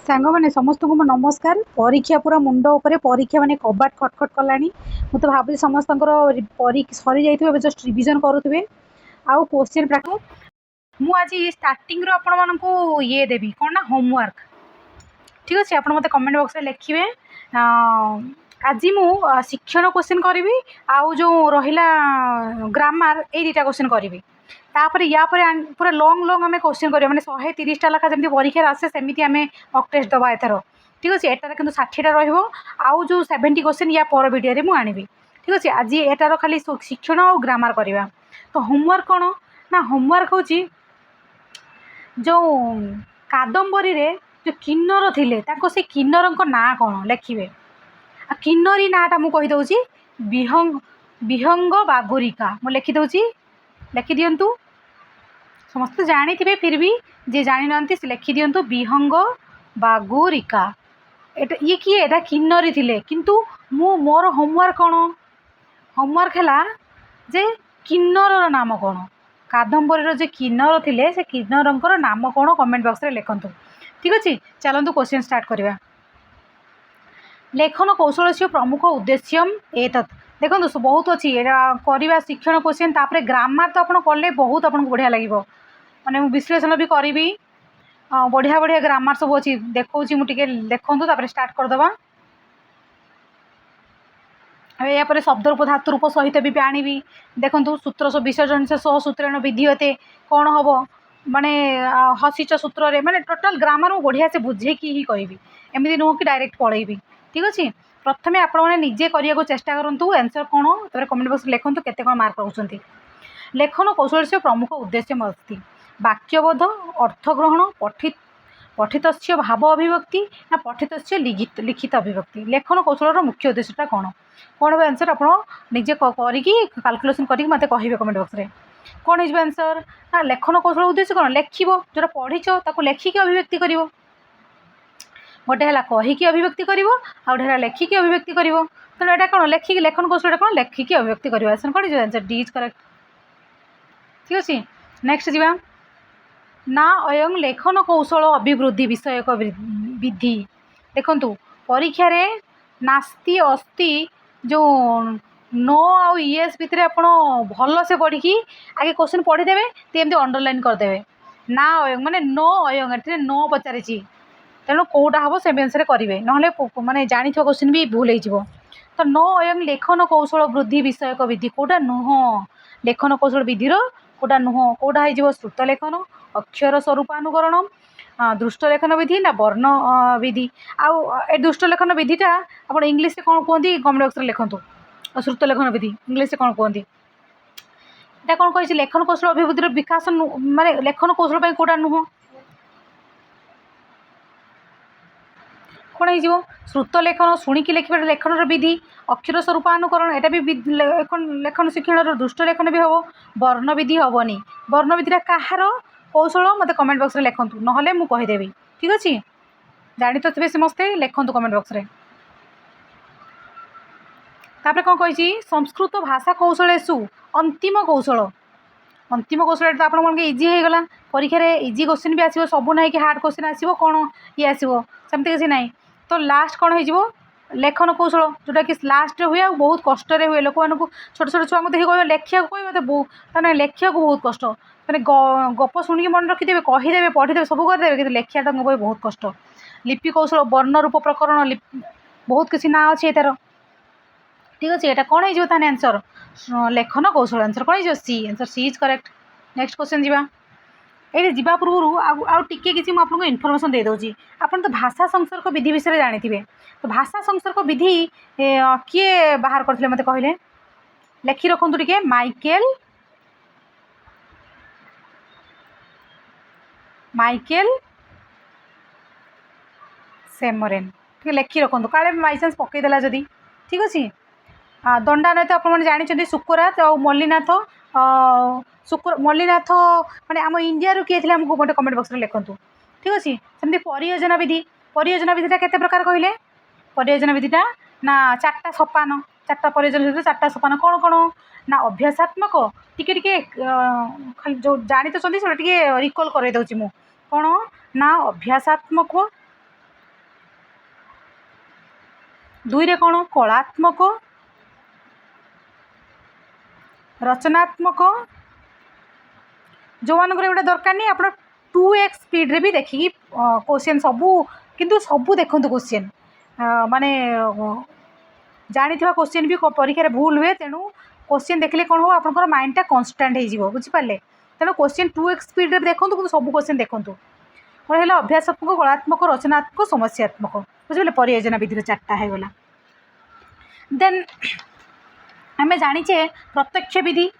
सांग मैंने समस्त को नमस्कार। परीक्षा पूरा मुंड उपर परीक्षा माने कबाट खटखट कलानी। मु तो भाबुची समस्त सरी जाइथिबे जस्ट रिवीजन करुथिबे आउ क्वेश्चन प्रैक्टिस। मु आज स्टार्टिंग रो आपण मानकू ये देबी कोन ना होमवर्क। ठीक अच्छे आप मत कमेंट बॉक्स में लिखे। आज मु शिक्षण क्वेश्चन करी आउ जो रहिला ग्रामर ए दुटा क्वेश्चन करी तापर या पूरा लॉन्ग लॉन्ग आम क्वेश्चन करिया माने 130टा लेखा जमी परीक्षा आसे सेमती आम मॉक टेस्ट दबा एथर। ठीक अच्छे एटार कि 60टा रु जो 70 क्वेश्चन या पर वीडियो मुझे आनी। ठीक अच्छे आज एटार खाली शिक्षण और ग्रामर करवा। तो होमवर्क कौन ना होमवर्क हूँ जो कादम्बरी रे जो किन्नर थिले ताको से किन्नर ना कौन लिखे। किन्नरी नाटा मुझे कहीदे विहंग बागुरिका मु लिखिदे लिखि दिंतु समस्त जानी थे फिर भी जे जानी ना लिखि दिंतु विहंग बागुरिका। ये किए एटा किन्नरी थिले किंतु मु मोर होमवर्क कौन होमवर्क है जे किन्नर नाम कौन कादम्बरी जो किन्नर थिले से किन्नर नाम कौन कमेंट बॉक्स में लिखतु। ठीक अच्छे चलतु क्वेश्चन स्टार्ट करवा। लेखन कौशल से प्रमुख उद्देश्य एतत् देखो बहुत अच्छी करवा शिक्षण क्वेश्चन तापर ग्रामर तो आप कले बहुत आपको बढ़िया लगे मैंने विश्लेषण भी करी बढ़िया बढ़िया ग्रामर सब अच्छी देखा मुझे देखूँ तापर स्टार्ट करदे। यापर शब्द रूप धातु रूप सहित भी आनी देखूँ सूत्र सब विसर्जन से सह सूत्रेण विधीयते कौन हम माने हसीच सूत्र माने टोटाल ग्रामर बढ़िया से बुझेकी ही कहि एमती नुह कि डायरेक्ट पढ़ेबी। ठीक अच्छे प्रथमे आपजे करने चेष्टा करूँ आंसर कौन तापर कमेंट बॉक्स में लिखुँ केते कौन मार्क पाउछंती। लेखन कौशल से प्रमुख उद्देश्य अस्ति वाक्यबोध अर्थग्रहण पठित भाव अभिव्यक्ति ना पठित लिखित अभिव्यक्ति। लेखन कौशल मुख्य उद्देश्यटा कौन कौन हो आंसर आप निजे कैलकुलेसन करके मत कहे कमेंट बॉक्स में कौन हो आंसर ना लेखन कौशल उद्देश्य कौन लिख जो पढ़ीच लिखिकी अभिव्यक्ति कर गोटे है कहीकि अभिव्यक्ति कर आउे लिखिकी अभिव्यक्ति कर तेणु यहाँ कौन लिखिकी लेखन कौशल कौन लिखिकी अभिव्यक्ति कर आंसर कौन आंसर डी इज करेक्ट। ठीक अच्छे नेक्स्ट जावा ना अयं लेखन कौशल अभिवृद्धि विषयक विधि। देखु परीक्षा रे नास्ति अस्ति जो नो आउ येस भितर आप भल से पढ़ी आगे क्वेश्चन पढ़ीदे तो अंडरलाइन करदे ना अयं माने नो अयं ए नो पचारि तेणु कौटा हम से अनुसार करेंगे ना माने जानी क्वेश्चन भी भूल हो। तो नो अयं लेखन कौशल वृद्धि विषयक विधि कौटा नुह लेखन कौशल विधिर कौटा नुह कौटा हो श्रुत लेखन अक्षर स्वरूपानुकरण दृष्ट लेखन विधि ना वर्ण विधि आउ ए दृष्ट लेखन विधिटा आप इंग्लीश से कौन कहते कमेंट बॉक्स में लिखतु। श्रुत लेखन विधि इंग्लीश से कौन कहते यहाँ कौन कही लेखन कौशल अभिवृद्धि विकास माने लेखन कौशल कौटा नुह कौन हो श्रुत लेखन शुणिकी लिखा लेखन विधि अक्षर स्वरूपानुकरण यहाँ भी लेखन शिक्षण दृष्ट लेखन भी हम वर्ण विधि हेनी वर्ण विधिटा कହାର कौशल मत कमेंट बॉक्स में लिखतु ना मुझे कहीदेवी। ठीक अच्छे जानी तो थे समस्ते लिखतु कमेंट बॉक्स में। तापर कौन कही संस्कृत भाषा कौशलेषु अंतिम कौशल तो आप इजी हो गला परीक्षा रे इजी क्वेश्चन भी आसो सबू ना कि हार्ड क्वेश्चन आसो कौन ये आसो सेमती किसी ना। तो लास्ट कौन हो लेखन कौशल जोटा कि लास्ट हुए आ बहुत कष्ट हुए लोक मानक छोट छोट छुआ देख कह लेखा कह लेखा बहुत कष्ट मैंने गप शुणिक मन रखिदे कहीदे पढ़ीदे सब करदे कि लेखाटा मोबाइल बहुत कष्ट। लिपि कौशल वर्ण रूप प्रकरण बहुत किसी ना अच्छे तार। ठीक अच्छे यहाँ कौन हो आंसर लेखन कौशल आंसर कौन हो C answer C is correct. Next question जावा ये जा पूर्व आउ टिके किसी आपको इनफर्मेशन दे दूँगी आप तो भाषा संसर्ग विधि विषय जानी थे। तो भाषा संसर्ग विधि किए बाहर करते मत कहले लिखि रखु टे माइकेल सेमरेन। ठीक लिखि रखु काले बाईचान्स पकईदेला जदि। ठीक अच्छे दंडानयत आप जानते शुक्रात और मल्लिनाथ मल्लिनाथ माने आम इंडिया रू किए थे आमको गोटे कमेंट बॉक्स में लिखतु। ठीक अच्छे सेमती परियोजना विधिटा केते प्रकार कहले परियोजना विधिटा ना 4टा सोपान 4टा परियोजना सहित 4टा सोपान कौन कौन ना अभ्यासात्मक टिके खाली जो जानी तो टे रिकल कर कौन ना अभ्यासात्मक दुई रे कौन कलात्मक रचनात्मक जो मान गोटे दरकार नहीं आप 2x स्पीड रे भी देखिए क्वेश्चन सबू किंतु सबू देखु क्वेश्चन माने जानी क्वेश्चन भी परीक्षा भूल हुए तेणु क्वेश्चन देखले कौन हो आपंकर माइंडटा कन्स्टाट हो बुझिपारे तेणु क्वेश्चन 2x स्पीड रे देखूँ कि सब क्वेश्चन देखूँ कौन है अभ्यासात्मक कलात्मक रचनात्मक समस्यात्मक बुझे परियोजना विधि चार्टा होगा देन आम जाचे प्रत्यक्ष विधि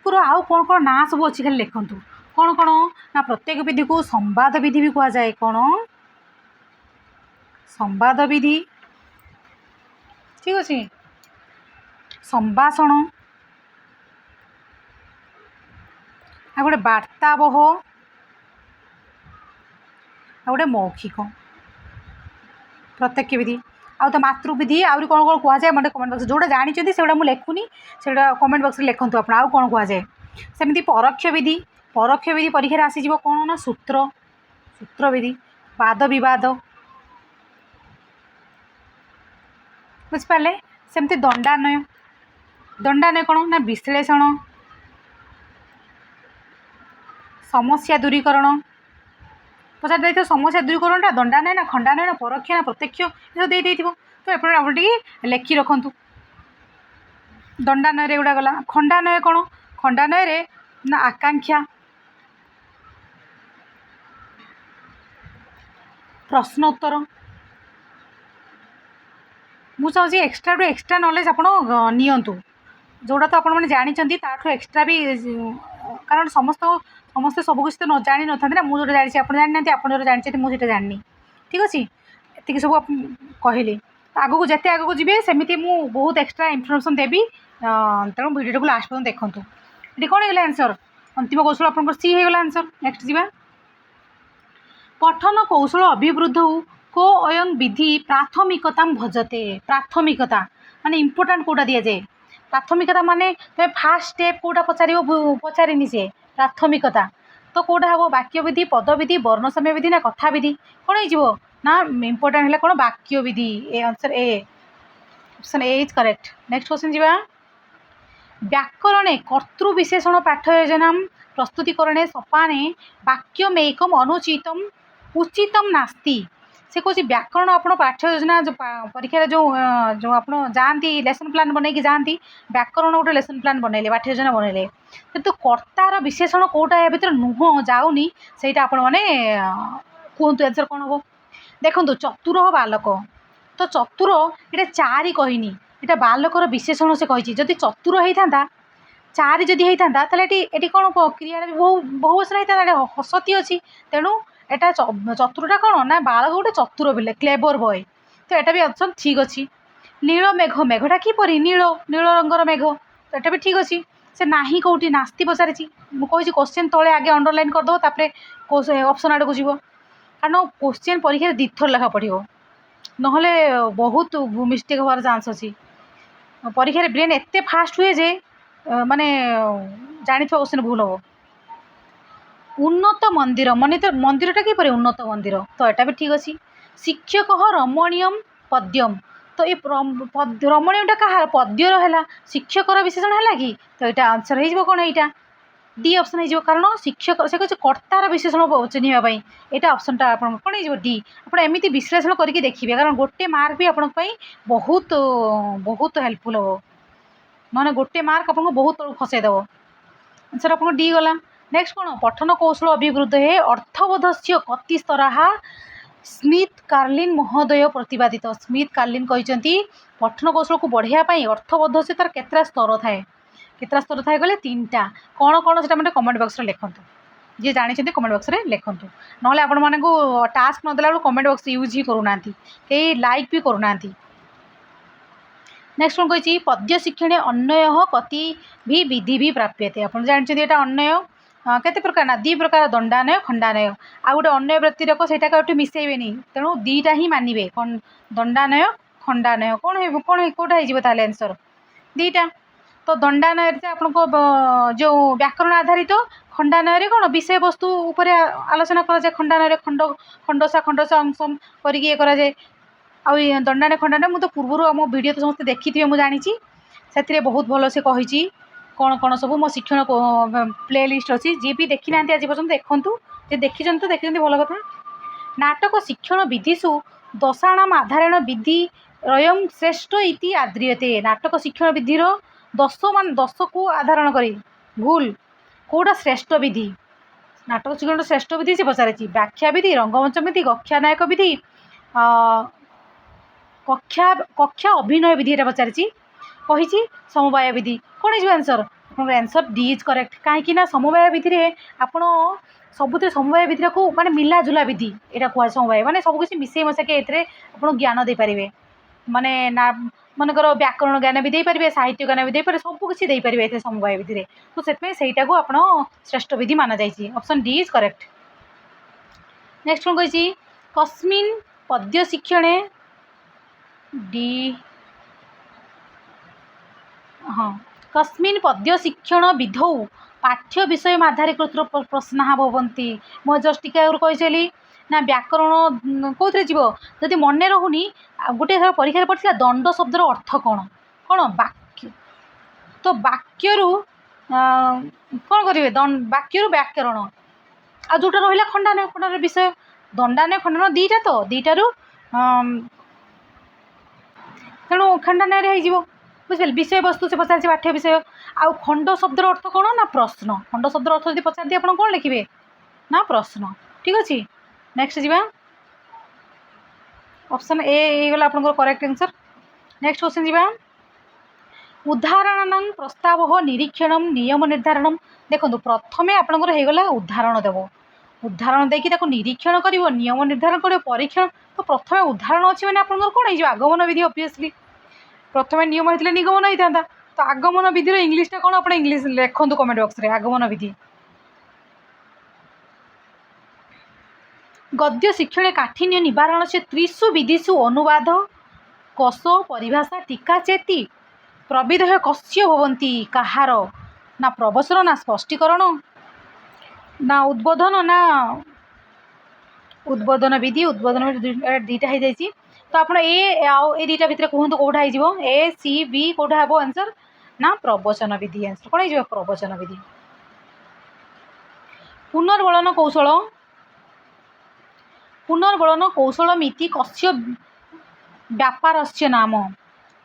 आउ कौन कौन ना सब अच्छी खाली लिखु कौन कौन ना प्रत्येक विधि को संवाद विधि भी कहुए कौन संवाद विधि ठीक अच्छे संभाषण आ गोटे वार्तावह आ गोटे मौखिक प्रत्यक्ष विधि आउ तो मातृविधि आहरी कौन कौन कहुए मतलब कमेंट बक्स जोटा जानते से मुझे लिखुनी से कमेंट बक्स लिखु आप आउ कौन कहुए सेमती परोक्ष विधि परीक्षा आसीज कौन ना सूत्र सूत्र विधि वाद विवाद बुझिपारे सेमती दंडानय कौन ना विश्लेषण समस्या दूरीकरण पचार दे समस्या दूरीकरणटा दंडानय ना खंडानय ना परोक्ष ना प्रत्यक्ष ये तो एपटे लेखि रखु दंडानय गुड़ा गला खंडानय कौन खंडानय ना आकांक्षा प्रश्न उत्तर मुझे एक्सट्रा टू एक्सट्रा नॉलेज आप नियंतु जोड़ा तो आपने जानते ताठू एक्सट्रा भी कारण समस्ते सब कुछ तो न जानी न था ना मुझे जानी आप जानी आप जानते मुझे जानी ठीक अच्छे ये सब कहली आगू जिते आगू जी सेमती मु बहुत एक्सट्रा इनफर्मेशन देवी तेणु भिडियो को लास्ट पर्यटन देखूँ ये कौन है आंसर अंतिम कौशल आप सी हो आंसर नेक्स्ट जी पठन कौशल अभिवृद्ध को अयं विधि प्राथमिकता भजते प्राथमिकता माने इम्पोर्टाट कौटा दि जाए प्राथमिकता माने तुम्हें फास्ट स्टेप कौटा पचारि से प्राथमिकता तो कौटा हम वाक्य विधि पद विधि वर्ण समय विधि ना कथा विधि कौन हो ना इम्पोर्टाट है कौन वाक्य विधि A answer A option A is correct next question जी व्याकरणे कर्तृविशेषण पाठयोजना प्रस्तुतिकरणे सोपाने वाक्यमेकम अनुचितम उचितम नास्ति से कौन व्याकरण आप पाठ्ययोजना जो परीक्षा जो जो आप जाती लेसन प्लान बन जाती व्याकरण गोटे लेसन प्लान बनइले पाठ्ययोजना बनइले तो कर्तार विशेषण कौटा या भर नुह जाऊनी से आपण मैंने कहतु आंसर कौन हम देखो चतुर बालक तो चतुर ये चारि कहनी यहाँ बालकर विशेषण से कही जदि चतुर होता चारि जदि होता ये कौन क्रिया बहुवचन होता हसती अच्छी तेणु एटा चतुरटा कौन ना बालक गोटे चतुर बिले क्लेवर बॉय तो यहाँ भी ऑप्शन ठीक अच्छी नील मेघ मेघटा किपर नील नील रंगर मेघ तो यहाँ भी ठीक अच्छी से नाही कौटी नास्ति पचारि मुझे क्वेश्चन तले आगे अंडरलाइन करदेव ऑप्शन आड़ को जीव कारण क्वेश्चन परीक्षा दीथर लेखा पढ़ो नहले बहुत मिस्टेक होवार चान्स अच्छी परीक्षा ब्रेन एते फास्ट हुए जे माने जानी क्वेश्चन भूल हम उन्नत मंदिर मंदिरटा किपर उन्नत मंदिर तो यहाँ भी ठीक अच्छी शिक्षक रमणीयम पद्यम तो ये रमणीयटा क्या पद्यर है शिक्षकर विशेषण है कि तो यहाँ आंसर हो कौन यहाँ डी ऑप्शन हो कारण शिक्षक से कहे कर्तार विशेषण चिन्हवाई यहाँ ऑप्शनटा आप कौन हो डी आप एमती विश्लेषण करके देखिए कारण गोटे मार्क भी आपण बहुत बहुत हेल्पफुल हम ना गोटे मार्क आपको बहुत तक फसईदेव आंसर आप डी गला नेक्स्ट कौन पठन कौशल अभिवृद्ध है अर्थबोधस्य कति स्तरा स्मिथ कार्लिन महोदय प्रतिपादित स्मिथ कार्लिन कहते पठन कौशल को बढ़ाई अर्थबोध से तार केतरा स्तर थाए केतरा स्तर थाए गले 3टा कौन कौन से मतलब कमेंट बक्स लिखुँ जी जानते कमेंट बक्स लिखुँ ना आपण मानक टास्क नदेला कमेंट बक्स यूज ही करूना कई लाइक भी करूना नेक्स्ट कौन कही पद्य शिक्षण अन्वय कति भी विधि भी प्राप्यते आप जानते यहाँ अन्वय केते प्रकार ना 2 प्रकार दंडानय खंडानय आ गोटे अन्य व्यक्तिरक से मिसेबे तेणु 2टा ही मानवे कौन दंडानय खंडानय कौन कौन कौटा हो आंसर 2टा तो दंडानय आपको जो व्याकरण आधारित खंडानय कौन विषय वस्तु उपर आलोचना कराए खंडानय खंड खंडसा खंडसा अंश करके कराए ଆଉ ଦଣ୍ଡାନେ ଖଣ୍ଡାନେ ମୁଁ ତ ପୂର୍ବରୁ ଆମ ଭିଡ଼ିଓ ତ ସମସ୍ତେ ଦେଖିଥିବେ ମୁଁ ଜାଣିଛି ସେଥିରେ ବହୁତ ଭଲ ସେ କହିଛି କ'ଣ କ'ଣ ସବୁ ମୋ ଶିକ୍ଷଣ ପ୍ଲେ ଲିଷ୍ଟ ଅଛି ଯିଏ ବି ଦେଖିନାହାନ୍ତି ଆଜି ପର୍ଯ୍ୟନ୍ତ ଦେଖନ୍ତୁ ଯେ ଦେଖିଛନ୍ତି ତ ଦେଖିଛନ୍ତି ଭଲ କଥା। ନାଟକ ଶିକ୍ଷଣ ବିଧିଷୁ ଦଶାଣାମ ଆଧାରଣ ବିଧି ରୟଂ ଶ୍ରେଷ୍ଠ ଇତି ଆଦ୍ରିୟତେ। ନାଟକ ଶିକ୍ଷଣ ବିଧିର 10କୁ ଆଧାରଣ କରି ଭୁଲ କେଉଁଟା ଶ୍ରେଷ୍ଠ ବିଧି ନାଟକ ଶିକ୍ଷଣର ଶ୍ରେଷ୍ଠ ବିଧି ସେ ପଚାରିଛି। ବ୍ୟାଖ୍ୟା ବିଧି, ରଙ୍ଗମଞ୍ଚ ବିଧି, କକ୍ଷା ନାୟକ ବିଧି, କକ୍ଷା ଅଭିନୟ ବିଧି ଏଇଟା ପଚାରିଛି। କହିଛି ସମବାୟ ବିଧି। କ'ଣ ହେଇଯିବ ଆନ୍ସର୍? ଆପଣଙ୍କର ଆନ୍ସର୍ ଡି ଇଜ୍ କରେକ୍ଟ। କାହିଁକି ନା ସମବାୟ ବିଧିରେ ଆପଣ ସବୁଥିରେ ସମବାୟ ବିଧିକୁ ମାନେ ମିଲାଜୁଲା ବିଧି ଏଇଟା କୁହାଯାଏ। ସମବାୟ ମାନେ ସବୁକିଛି ମିଶେଇ ମଶାକି ଏଥିରେ ଆପଣ ଜ୍ଞାନ ଦେଇପାରିବେ ମାନେ ନା ମନେକର ବ୍ୟାକରଣ ଜ୍ଞାନ ବି ଦେଇପାରିବେ, ସାହିତ୍ୟ ଜ୍ଞାନ ବି ଦେଇପାରିବେ, ସବୁକିଛି ଦେଇପାରିବେ ଏଥିରେ ସମବାୟ ବିଧିରେ। ତ ସେଥିପାଇଁ ସେଇଟାକୁ ଆପଣ ଶ୍ରେଷ୍ଠ ବିଧି ମାନାଯାଇଛି। Option D is correct. Next କ'ଣ କହିଛି? କସ୍ମିନ୍ ପଦ୍ୟ ଶିକ୍ଷଣେ ଡି ହଁ କସ୍ମିନ୍ ପଦ୍ୟ ଶିକ୍ଷଣ ବିଧौ ପାଠ୍ୟ ବିଷୟ ଆଧାରୀକୃତ ପ୍ରଶ୍ନ ଭବନ୍ତି। ମୁଁ ଜଷ୍ଟ ଟିକେ ଆଗରୁ କହିଥିଲି ନା ବ୍ୟାକରଣ କେଉଁଥିରେ ଯିବ ଯଦି ମନେ ରହୁନି। ଗୋଟେ ଥର ପରୀକ୍ଷାରେ ପଡ଼ିଥିଲା ଦଣ୍ଡ ଶବ୍ଦର ଅର୍ଥ କ'ଣ? କ'ଣ ବାକ୍ୟ। ତ ବାକ୍ୟରୁ କ'ଣ କରିବେ? ବାକ୍ୟରୁ ବ୍ୟାକରଣ ଆଉ ଯେଉଁଟା ରହିଲା ଖଣ୍ଡାନୟ ଖଣ୍ଡାନୟ ବିଷୟ ଦଣ୍ଡାନୟ ଖଣ୍ଡାନୟ ଦୁଇଟା ତ ଦୁଇଟାରୁ ତେଣୁ ଖଣ୍ଡାନୟରେ ହେଇଯିବ ବୁଝିପାରିଲେ। ବିଷୟବସ୍ତୁ ସେ ପଚାରିଛି ପାଠ୍ୟ ବିଷୟ। ଆଉ ଖଣ୍ଡ ଶବ୍ଦର ଅର୍ଥ କ'ଣ ନା ପ୍ରଶ୍ନ। ଖଣ୍ଡ ଶବ୍ଦର ଅର୍ଥ ଯଦି ପଚାରିଦିଏ ଆପଣ କ'ଣ ଲେଖିବେ ନା ପ୍ରଶ୍ନ। ଠିକ୍ ଅଛି ନେକ୍ସଟ ଯିବା। ଅପସନ୍ ଏ ହେଇଗଲା ଆପଣଙ୍କର କରେକ୍ଟ ଆନ୍ସର୍। ନେକ୍ସଟ କ୍ୱେଶ୍ଚନ୍ ଯିବା। ଉଦାହରଣ ପ୍ରସ୍ତାବ ନିରୀକ୍ଷଣ ନିୟମ ନିର୍ଦ୍ଧାରଣ। ଦେଖନ୍ତୁ ପ୍ରଥମେ ଆପଣଙ୍କର ହେଇଗଲା ଉଦାହରଣ ଦେବ। ଉଦାହରଣ ଦେଇକି ତାକୁ ନିରୀକ୍ଷଣ କରିବ, ନିୟମ ନିର୍ଦ୍ଧାରଣ କରିବ, ପରୀକ୍ଷଣ। ତ ପ୍ରଥମେ ଉଦାହରଣ ଅଛି ମାନେ ଆପଣଙ୍କର କ'ଣ ହେଇଯିବ? ଆଗମନ ବିଧି ଅବଭିୟସଲି। ପ୍ରଥମେ ନିୟମ ହେଇଥିଲେ ନିଗମନ ହେଇଥାନ୍ତା। ତ ଆଗମନ ବିଧିର ଇଂଲିଶଟା କ'ଣ ଆପଣ ଇଂଲିଶ ଲେଖନ୍ତୁ କମେଣ୍ଟ ବକ୍ସରେ। ଆଗମନ ବିଧି। ଗଦ୍ୟ ଶିକ୍ଷଣେ କାଠିନ୍ୟ ନିବାରଣ ସେ ତ୍ରିଷୁ ବିଧିଷୁ ଅନୁବାଦ କଷ ପରିଭାଷା ଟୀକା ଚେତି ପ୍ରବିଧୟ କସ୍ୟ ଭବନ୍ତି। କାହାର? ନା ପ୍ରବଚନ, ନା ସ୍ପଷ୍ଟୀକରଣ, ନା ଉଦ୍ବୋଧନ, ନା ଉଦ୍ବୋଧନ ବିଧି। ଉଦ୍ବୋଧନ ଦୁଇଟା ହେଇଯାଇଛି। ତ ଆପଣ ଆଉ ଏ ଦୁଇଟା ଭିତରେ କୁହନ୍ତୁ କେଉଁଟା ହେଇଯିବ? ଏ ସି ବି କେଉଁଟା ହେବ ଆନ୍ସର୍? ନା ପ୍ରବଚନ ବିଧି ଆନ୍ସର୍। କ'ଣ ହେଇଯିବ? ପ୍ରବଚନ ବିଧି। ପୁନର୍ବଳନ କୌଶଳ। ପୁନର୍ବଳନ କୌଶଳମିତି କସ୍ୟ ବ୍ୟାପାରସ୍ୟ ନାମ।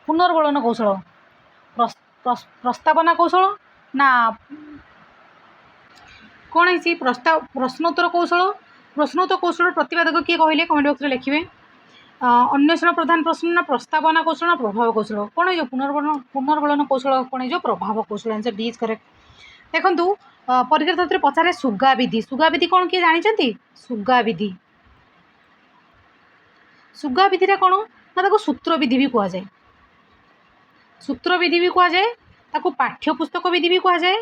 ପୁନର୍ବଳନ କୌଶଳ ପ୍ରସ୍ତାବନା କୌଶଳ ନା କ'ଣ ହେଇଛି? ପ୍ରଶ୍ନୋତ୍ତର କୌଶଳ। ପ୍ରଶ୍ନୋତ୍ତର କୌଶଳର ପ୍ରତିପାଦକ କିଏ କହିଲେ କମେଣ୍ଟ ବକ୍ସରେ ଲେଖିବେ। ଅନ୍ୱେଷଣ ପ୍ରଧାନ ପ୍ରଶ୍ନ ନା ପ୍ରସ୍ତାବନା କୌଶଳ ନା ପ୍ରଭାବ କୌଶଳ। କ'ଣ ହେଇଯିବ? ପୁନର୍ବଳନ କୌଶଳ କ'ଣ ହେଇଯିବ? ପ୍ରଭାବ କୌଶଳ। Answer D is correct. ଦେଖନ୍ତୁ ପରୀକ୍ଷା କ୍ଷେତ୍ରରେ ପଚାରେ ସୁଗାବିଧି। ସୁଗାବିଧି କ'ଣ କିଏ ଜାଣିଛନ୍ତି? ସୁଗାବିଧି। ସୁଗାବିଧିଟା କ'ଣ ନା ତାକୁ ସୂତ୍ରବିଧି ବି କୁହାଯାଏ। ସୂତ୍ରବିଧି ବି କୁହାଯାଏ, ତାକୁ ପାଠ୍ୟପୁସ୍ତକ ବିଧି ବି କୁହାଯାଏ।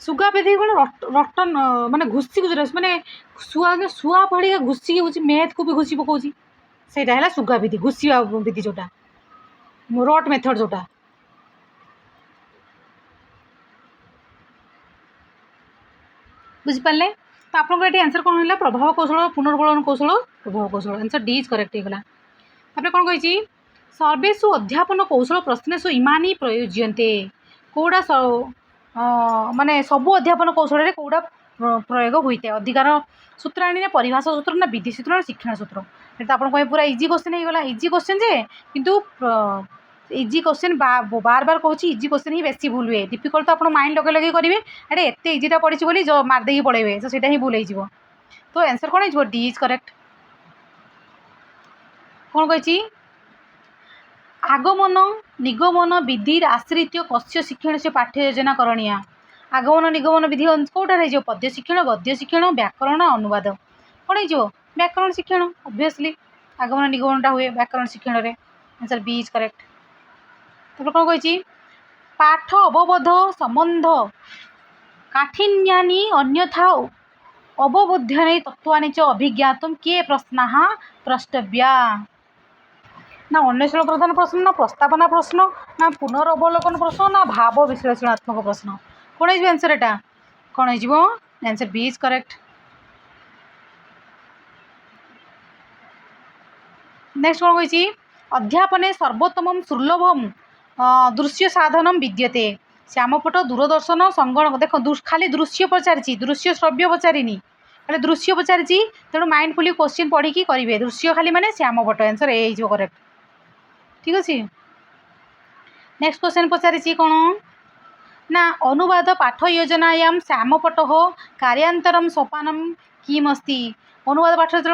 ସୁଗାବିଧି କ'ଣ ରଟନ ମାନେ ଘୁଷି ଘୁଷି ମାନେ ଶୁଆ ଭଳିଆ ଘୁଷିକି ହେଉଛି ମେଥକୁ ବି ଘୁଷି ପକାଉଛି। ସେଇଟା ହେଲା ସୁଗାବିଧି। ଘୁଷିବା ବିଧି ଯେଉଁଟା ରଟ୍ ମେଥଡ଼ ଯେଉଁଟା। ବୁଝିପାରିଲେ? ତ ଆପଣଙ୍କର ଏଠି ଆନ୍ସର୍ କ'ଣ ହେଲା? ପ୍ରଭାବ କୌଶଳ, ପୁନର୍ବଳନ କୌଶଳ, ପ୍ରଭାବ କୌଶଳ। ଆନ୍ସର୍ ଡି ଇଜ୍ କରେକ୍ଟ ହେଇଗଲା। ତାପରେ କ'ଣ କହିଛି? ସର୍ବେଷୁ ଅଧ୍ୟାପନ କୌଶଳ ପ୍ରଶ୍ନେଷୁ ଇମାନି ପ୍ରୟୁଜ୍ୟନ୍ତେ। କେଉଁଟା ମାନେ ସବୁ ଅଧ୍ୟାପନ କୌଶଳରେ କେଉଁଟା ପ୍ରୟୋଗ ହୋଇଥାଏ? ଅଧିକାର ସୂତ୍ର ଆଣିଲେ ପରିଭାଷା ସୂତ୍ର ନା ବିଧି ସୂତ୍ର ନା ଶିକ୍ଷଣ ସୂତ୍ର। ଏଇଟା ଆପଣଙ୍କ ପାଇଁ ପୁରା ଇଜି କ୍ୱେଶ୍ଚନ୍ ହେଇଗଲା। ଇଜି କ୍ୱେଶ୍ଚନ୍ ଯେ କିନ୍ତୁ ଇଜି କ୍ୱେଶ୍ଚନ୍ ବାର କହୁଛି ଇଜି କ୍ୱେଶ୍ଚନ୍ ହିଁ ବେଶୀ ଭୁଲ ହୁଏ। ଡିଫିକଲ୍ଟ ତ ଆପଣ ମାଇଣ୍ଡ ଲଗେଇ କରିବେ। ଏଇଟା ଏତେ ଇଜିଟା ପଡ଼ିଛି ବୋଲି ମାରିଦେଇକି ପଳେଇବେ। ତ ସେଇଟା ହିଁ ଭୁଲ ହେଇଯିବ। ତ ଆନ୍ସର୍ କ'ଣ ହେଇଯିବ? D is correct. କ'ଣ କହିଛି? ଆଗମନ ନିଗମନ ବିଧିର ଆଶ୍ରିତ୍ୟ କସ୍ୟ ଶିକ୍ଷଣ ସେ ପାଠ୍ୟ ଯୋଜନା କରଣୀୟା। ଆଗମନ ନିଗମନ ବିଧି କେଉଁଟାରେ ହେଇଯିବ? ପଦ୍ୟ ଶିକ୍ଷଣ, ଗଦ୍ୟ ଶିକ୍ଷଣ, ବ୍ୟାକରଣ, ଅନୁବାଦ। କ'ଣ ହେଇଯିବ? ବ୍ୟାକରଣ ଶିକ୍ଷଣ ଅବଭିୟସଲି। ଆଗମନ ନିଗମନଟା ହୁଏ ବ୍ୟାକରଣ ଶିକ୍ଷଣରେ। Answer B is correct. ତାପରେ କ'ଣ କହିଛି? ପାଠ ଅବବୋଧ ସମ୍ବନ୍ଧ କାଠିନ୍ୟାନି ଅନ୍ୟଥା ଅବବୋଧ୍ୟାନି ତତ୍ତ୍ୱାନି ଚ ଅଭିଜ୍ଞାତୁମ୍ କିଏ ପ୍ରଶ୍ନାଃ ପ୍ରଷ୍ଟବ୍ୟା। ନା ଅନ୍ୱେଷଣ ପ୍ରଧାନ ପ୍ରଶ୍ନ, ନା ପ୍ରସ୍ତାବନା ପ୍ରଶ୍ନ, ନା ପୁନରବଲୋକନ ପ୍ରଶ୍ନ, ନା ଭାବ ବିଶ୍ଳେଷଣାତ୍ମକ ପ୍ରଶ୍ନ। କ'ଣ ହେଇଯିବ ଆନ୍ସର୍? ଏଇଟା କ'ଣ ହେଇଯିବ? Answer B is correct. Next कौन कही अध्यापने सर्वोत्तम सुलभम दृश्य साधनम विद्यते श्यामपट दूरदर्शन संगणक देख खाली दृश्य पचारि दृश्य श्रव्य पचारिनी खाली दृश्य पचारि तेणु माइंडफुली क्वेश्चन पढ़ी करेंगे दृश्य खाली माने श्यामपट आंसर ए करेक्ट ठीक अच्छे। नेक्स्ट क्वेश्चन पचारि कौन ना अनुवाद पाठ योजनायां श्यामपट कार्यांतरम सोपानम किमस्ति अनुवाद पाठ जो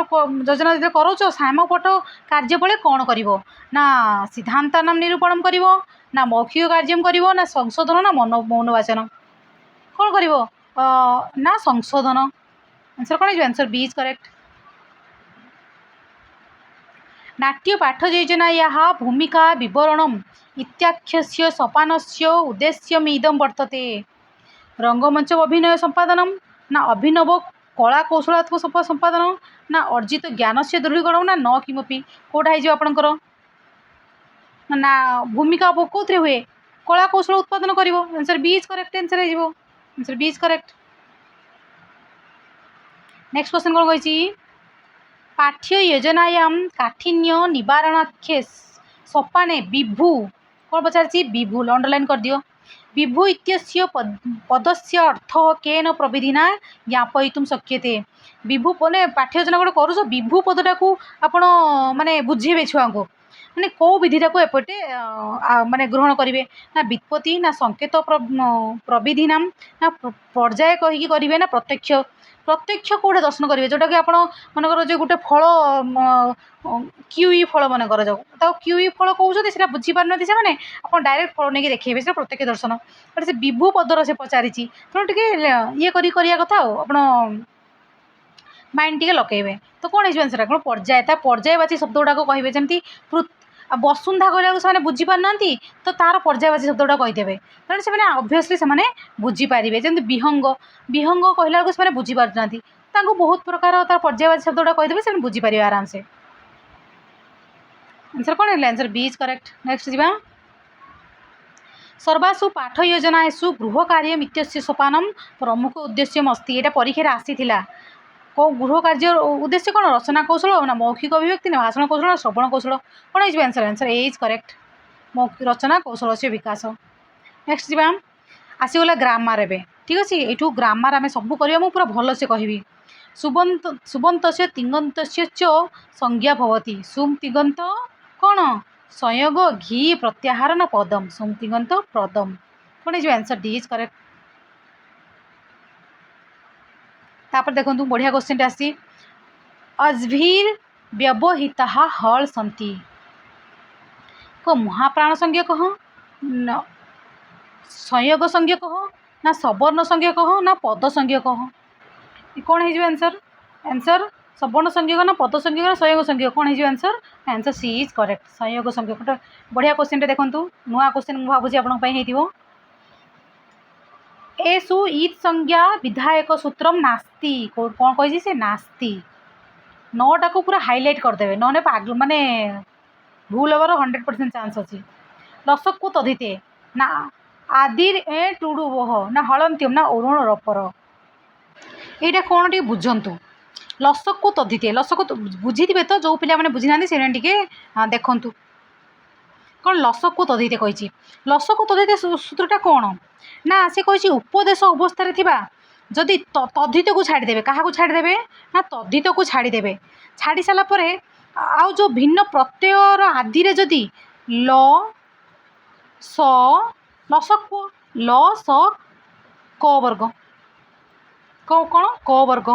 योजना जो करोच श्यामपट कार्य बड़े कौन कर ना सिद्धांतनाम निरूपण कर ना मौखिक कार्य कर ना संशोधन ना मौनवाचन कौन कर ना संशोधन आंसर कौन आंसर बी इज करेक्ट। नाट्य पाठ योजनायाः भूमिका विवरणम् इत्याख्यस्य सोपानस्य उद्देश्यमिदं वर्तते रंगमंच अभिनय संपादनम ना अभिनव कला कौशलात्मक संपादन ना अर्जित ज्ञान से दृढ़ीकरण ना न किमपि कौटा हो आपणकर ना भूमिका कौन हुए कला कौशल उत्पादन कर answer B is correct answer हो answer B is correct. Next question कौन कही पाठ्य योजनायां काठिन्य निवारणाख्ये सोपाने विभु कौन पचारि विभु अंडरलाइन कर दियो विभु इत्यस्य पदस्य अर्थ केन प्रविधिना ज्ञापयितुं शक्यते विभु माने पाठ्य योजना गोटे करुछ विभु पदटा को आपण माने बुझेबे छुआ को माने कौ विधिटा को एपटे माने ग्रहण करेंगे ना व्युत्पत्ति ना संकेत प्रविधि नाम ना पर्याय कहीकि करेंगे ना प्रत्यक्ष प्रत्यक्ष कौटे दर्शन करेंगे जोटा कि आप मनकर जो गोटे फल क्यूई फल मनकर जो क्यूई फल कहते हैं बुझीपार से मैंने आप डायरेक्ट फल नहीं देखिए से प्रत्यक्ष दर्शन बट से विभु पदर से पचारि तेणु टे ये करा कथा आप माइंड टे लगे तो कौन है आंसर कौन पर्याय पर्यायवाची शब्द गुड़ाक कहे जमी वसुंधा कहला से बुझीपार ना तो तार पर्यायवाची शब्द गुड़ा कहीदेवे तेणु से ऑब्वियसली से बुझीपारे जमी विहंग विहंग कहला से बुझीपार ना बहुत प्रकार तार पर्यायवाची शब्द गुड़ा कहीदेवे से बुझीपारे आराम से आंसर कौन है answer B is correct. Next जी सर्वासु पाठ योजनासु गृह कार्य सोपानम प्रमुख उद्देश्य अस्ति यहाँ परीक्षा आसीथिला कौ गृह कार्य उद्देश्य कौन रचना कौशल ना मौखिक अभिव्यक्ति ना भाषण कौशल ना श्रवण कौशल कौन है answer answer A is correct रचना कौशल से विकास। नेक्स्ट जी आसीगला ग्रामार एवं ठीक अच्छे यू ग्रामार आम सब करवा मुझे पूरा भल से कहबी सुबंत सुबंत से तिङंत च संज्ञा भवति सुम तिङंत कौन संयोग घी प्रत्याहार ना पदम सुम तिङंत प्रदम कौन है आंसर डी इज करेक्ट। तापर देखो बढ़िया क्वेश्चन आसी अज्भीर व्यवहिता हल सन्ति को महाप्राण संज्ञा कह न संयोग संज्ञा कह ना सवर्ण संज्ञा कह ना पद संज्ञा कह कौन है आंसर आंसर सवर्ण संज्ञक ना पद संज्ञक ना संयोग संज्ञक कौन है answer answer C is correct संयोग संज्ञक गोटे बढ़िया क्वेश्चन देखो नुआ क्वेश्चन मुझे भावुँ आपन एसु ईद संज्ञा विधायक सूत्रम नास्ति कौन कही से नास्ति नौटा को पूरा हाईलाइट करदे ना माने भूल हबार 100% चांस अच्छी लसक को तदिते ना आदिर ए टुडु बह ना हलंत्यम ना अरुण रपर यहाँ कौन टे बुझंतु लसक को तदिते लसक बुझी तो जो पिला मैंने बुझी ना से देखु कौन लसक को तदिते कही लसक को तदिते सूत्रटा कौन ना से कही उपदेश अवस्था जदि तद्धित को छाड़देवे क्या छाड़देवे ना तद्धित को छाड़देवे छाड़ी सारापर आउ जो भिन्न प्रत्ययर आदि रे जदि ल स लसक ल स क वर्ग कौन क वर्ग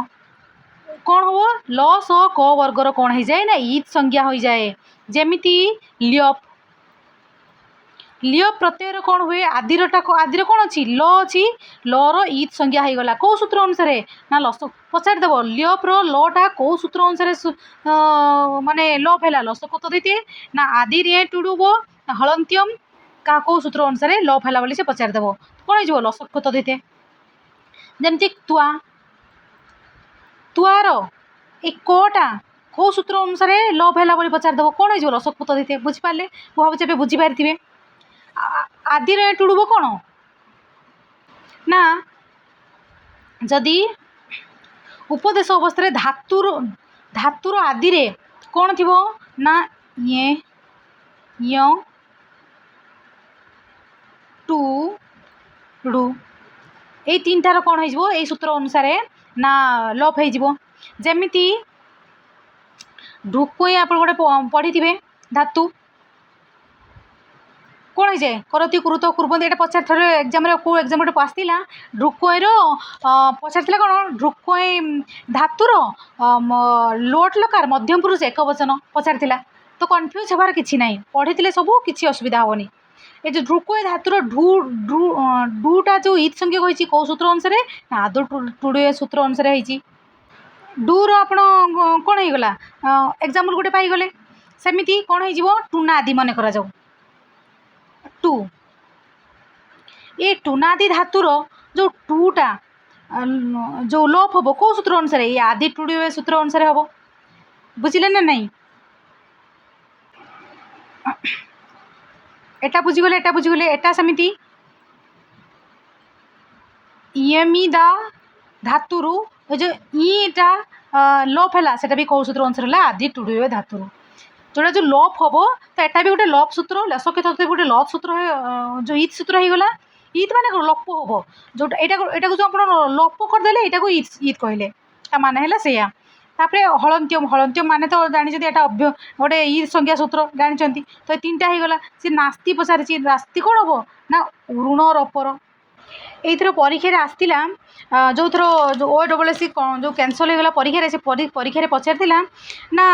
कौन हम ल स क वर्गर कौन हो जाए ना ईद संज्ञा हो जाए जमीती ल्यप लिय प्रत्ययर कौन हुए आदिरटा आदिर कौन अच्छी ल अच्छी लर ईद संज्ञा हो गला कौ सूत्र अनुसार ना लस पचारिदेव लियप्र लटा कौ सूत्र अनुसार माने लप है लस को तदिते ना आदि रे टुडुब ना हलंत्यम क्या कौ सूत्र अनुसार लप है बोली से पचारिदेव कौन हो लस को तदिते जमती तुआ तुआर ए कटा कौ सूत्र अनुसार लप है बोली पचारिदेव कौन हो लस को तदिते बुझिपारे मुझे भावी बुझीपारे आदि रे टुडुब कौन ना जदि उपदेश अवस्था धातुर धातुर आदि रे कौन थी ना ये य टू रू এই তিনটার କ'ଣ ହେଇଯିବ ଏଇ ସୂତ୍ର ଅନୁସାରେ ନା ଲୋପ ହେଇଯିବ। ଯେମିତି ଢୁକୁଇ ଆପଣ ଗୋଟେ ପଢ଼ିଥିବେ ଧାତୁ କ'ଣ ହେଇଯାଏ କରତି କୁରୁତ କୁର୍ବନ୍ତି ଏଇଟା ପଚାରି ଥରେ ଏକ୍ଜାମ୍ରେ କେଉଁ ଏକ୍ଜାମ୍ ଗୋଟେ ଆସିଥିଲା ଢୁକୁଇର ପଚାରିଥିଲା କ'ଣ ଢୁକୁଇ ଧାତୁର ଲୋଟ ଲକାର ମଧ୍ୟମ ପୁରୁଷ ଏକବଚନ ପଚାରିଥିଲା। ତ କନଫ୍ୟୁଜ୍ ହେବାର କିଛି ନାହିଁ, ପଢ଼ିଥିଲେ ସବୁ କିଛି ଅସୁବିଧା ହେବନି। ଏ ଯେଉଁ ଢୁକୁଇ ଧାତୁର ଡୁଟା ଯେଉଁ ଇତ୍ ସଂଖ୍ୟା କହିଛି କେଉଁ ସୂତ୍ର ଅନୁସାରେ ନା ଆଦୌ ଟୁଡୁ ସୂତ୍ର ଅନୁସାରେ ହେଇଛି। ଡୁର ଆପଣ କ'ଣ ହେଇଗଲା ଏକ୍ଜାମ୍ପଲ୍ ଗୋଟେ ପାଇଗଲେ। ସେମିତି କ'ଣ ହେଇଯିବ ଟୁନାଦି ମନେ କରାଯାଉ ଟୁ ଏ ଟୁନାଦି ଧାତୁର ଯେଉଁ ଟୁଟା ଯେଉଁ ଲୋପ ହେବ କେଉଁ ସୂତ୍ର ଅନୁସାରେ ଏ ଆଦି ଟୁଡୁ ସୂତ୍ର ଅନୁସାରେ ହେବ। ବୁଝିଲେ ନା ନାହିଁ? এটা বুঝিগলে এটা বুঝিগলে এটা সেমিতি ইয়েমিদা ধাতুরু ওই যে ইটা লোপ হলা সেটা বি কোউ সূত্র অনুসারে হলা আদি টুডুয়ে ধাতুরু जोटा जो लप हम तो यहाँ भी गोटे लप सूत्र लसक तत्व गोटे लप सूत्र जो ईद सूत्र हो गला ईद माने लप हम जो यहाँ जो आप लप करदे यहाँ को ईद कहले मान है सैया तापर हलंत्यम हलंत्यम माने तो जानी यहाँ गोटे ईद संज्ञा सूत्र जानते तो तीन टा हो गला सी नास्ती पचारि नास्ती कौन हम ना ऋण रपर এইথর পরীক্ষার আসছিলা जो थर जो OSS जो कैंसल हो गला परीक्षा से परीक्षा पचार ना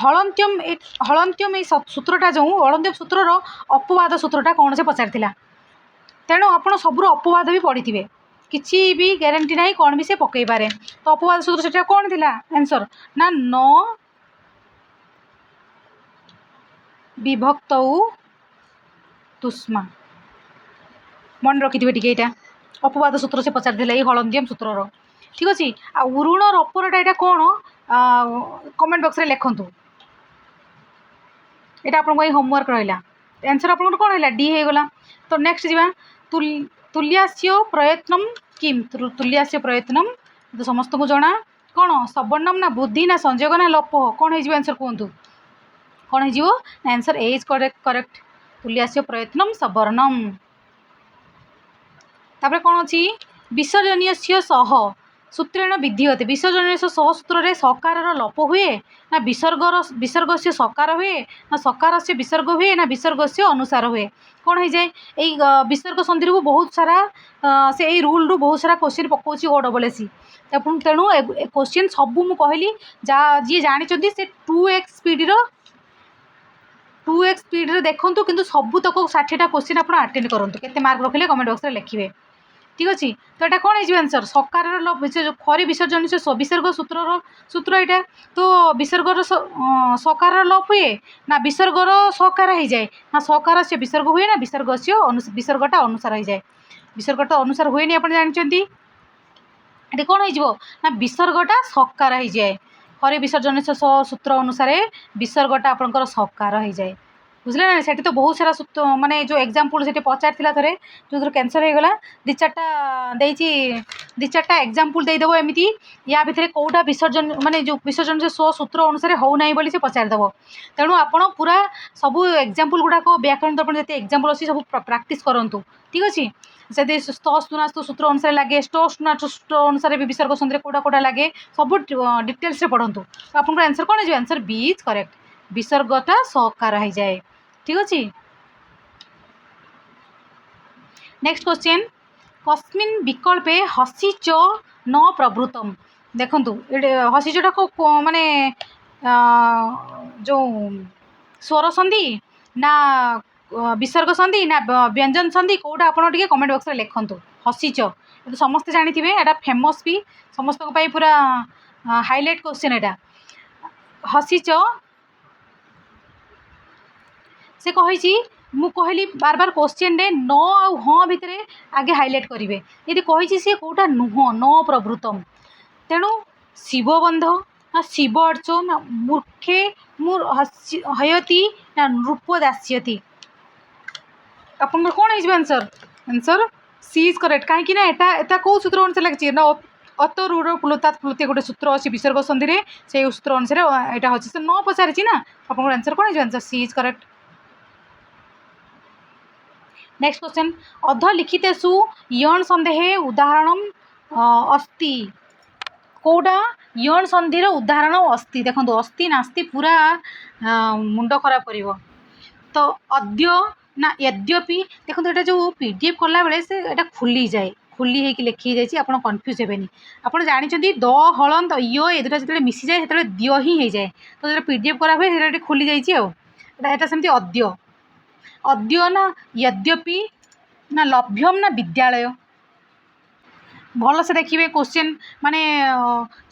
हलंत्यम हलंत्यम ये सूत्रटा जो हलंत्यम सूत्रर अपवाद सूत्रटा कौन से पचार तेणु आप सबूर अपवाद भी पढ़ी थे किसी भी ग्यारंटी ना कौन भी से पकई पारे। तो अपवाद सूत्र से कौन थी आंसर ना न विभक्त तुष्मा मन रखिथे टे यहाँ अपवाद सूत्र से पचार ये हलंत्यम सूत्रर ठीक अच्छे। आ ऋण रपरटा यहाँ कौन कमेंट बॉक्स रे लिखतु यहाँ आपको होमवर्क रहा आंसर आप कौन है डी हो गला। तो नेक्स्ट जी तुल्यास्य प्रयत्नम किम तुल्यास्य प्रयत्नम तो समस्त को जना कौन सवर्णम ना बुद्धि ना संयोग ना लप कौन हो आंसर कहतु कौन हो answer A is correct correct तुल्यास्य प्रयत्नम सवर्णम। तापर कौन अच्छी विसर्जनीय सह सूत्रेण विधीयते विसर्जनीय सह सूत्र सकार लप हुए ना विसर्ग से सकार हुए ना सकार से विसर्ग हुए ना विसर्ग से अनुसार हुए कौन हो जाए यही विसर्ग संधि को बहुत सारा से यही रूल रू बहुत सारा क्वेश्चन पकाउछि OSS तेणु क्वेश्चन सबू मु कहली जी जानते से 2x स्पीड देखूँ किंतु सबू तक 60टा क्वेश्चन आप अटेंड करूँ केते मार्क रखिले कमेंट बॉक्स रे लिखिए ठीक अच्छे। तो यहाँ कौन हो आंसर सकार लप खरी विसर्जन से विसर्ग सूत्र यहाँ तो विसर्गर सकार लप हुए ना विसर्गर सकार हो जाए ना सकार से विसर्ग हुए ना विसर्ग से विसर्गटा अनुसार हो जाए विसर्गटा अनुसार हुए नहीं आप जानते ये कौन हो ना विसर्गटा सकार हो जाए खरी विसर्जन से सूत्र अनुसार विसर्गटा आपंकर सकार हो जाए बुझले ना से तो बहुत सारा सूत्र माने जो एग्जाम्पल से पचार थे जो कैंसल हो गला दी चार्टा एग्जाम्पल देदेव एमती या भितर कौटा विसर्जन माने जो विसर्जन से सूत्र अनुसार हो ना बोली से पचारदेव तेणु आप पूरा सब एग्जाम्पल गुड़ाक व्याकरण दर्पण जिते एग्जाम्पल अच्छी सब प्राक्ट करूँ ठीक अच्छे। से स्तुनास्तु सूत्र अनुसार लगे स्टोनास्ट अनुसार भी विसर्ग संधि कौटा कौटा लगे सब डिटेल्स पढ़ूँ तो आपको आंसर कौन है आंसर बी इज करेक्ट विसर्गटा सकार हो जाए ठीक अच्छे। नेक्स्ट क्वेश्चन कस्मिन विकल्पे हसी च न प्रवृतम देखु हसी चटा को माने जो स्वर संधि ना विसर्ग संधि ना व्यंजन संधि कौटा आप कमेंट बॉक्स रे लिखतु हसी च तो समस्ते जानी थे एटा फेमस भी समस्त पूरा हाईलाइट क्वेश्चन एटा हसी च से कही मु कहली बार बार क्वेश्चन रे न आउ हाँ भितर आगे हाईलाइट करेंगे ये कही सी कौटा नुह न प्रवृतम तेणु शिवबंध ना शिव अर्च ना मूर्खे मुर हयती ना नृप दास्यती आपन कौन है answer answer C is correct कहीं ना एटा कौ सूत्र अनुसार लगे ना अत रूढ़ प्लुतात् प्लुते गोटे सूत्र अच्छी विसर्ग संधि रे से सूत्र अनुसार यहाँ अच्छे से न पचारि ना आपको आंसर कौन है answer C is correct. Next question अधलिखितेषु यण संदेह उदाहरण अस्ति कौटा यण संधिर उदाहरण अस्ति देखो अस्ति नास्ति पूरा मुंड खराब कर तो अद्य ना यद्यपि देखो ये जो पीडीएफ कला बेले से ये खुली जाए खुली होगी लिखी जाइए आप कन्फ्यूज हेनी आप जानते द हलंत यो ए दुटा जो मिसी जाए से द्य ही हो जाए तो जो पीडीएफ करा हुए से खुली जाइए सेमती अद्य अद्य ना यद्यपि ना लभ्यम ना विद्यालय भल से देखिए क्वेश्चन माने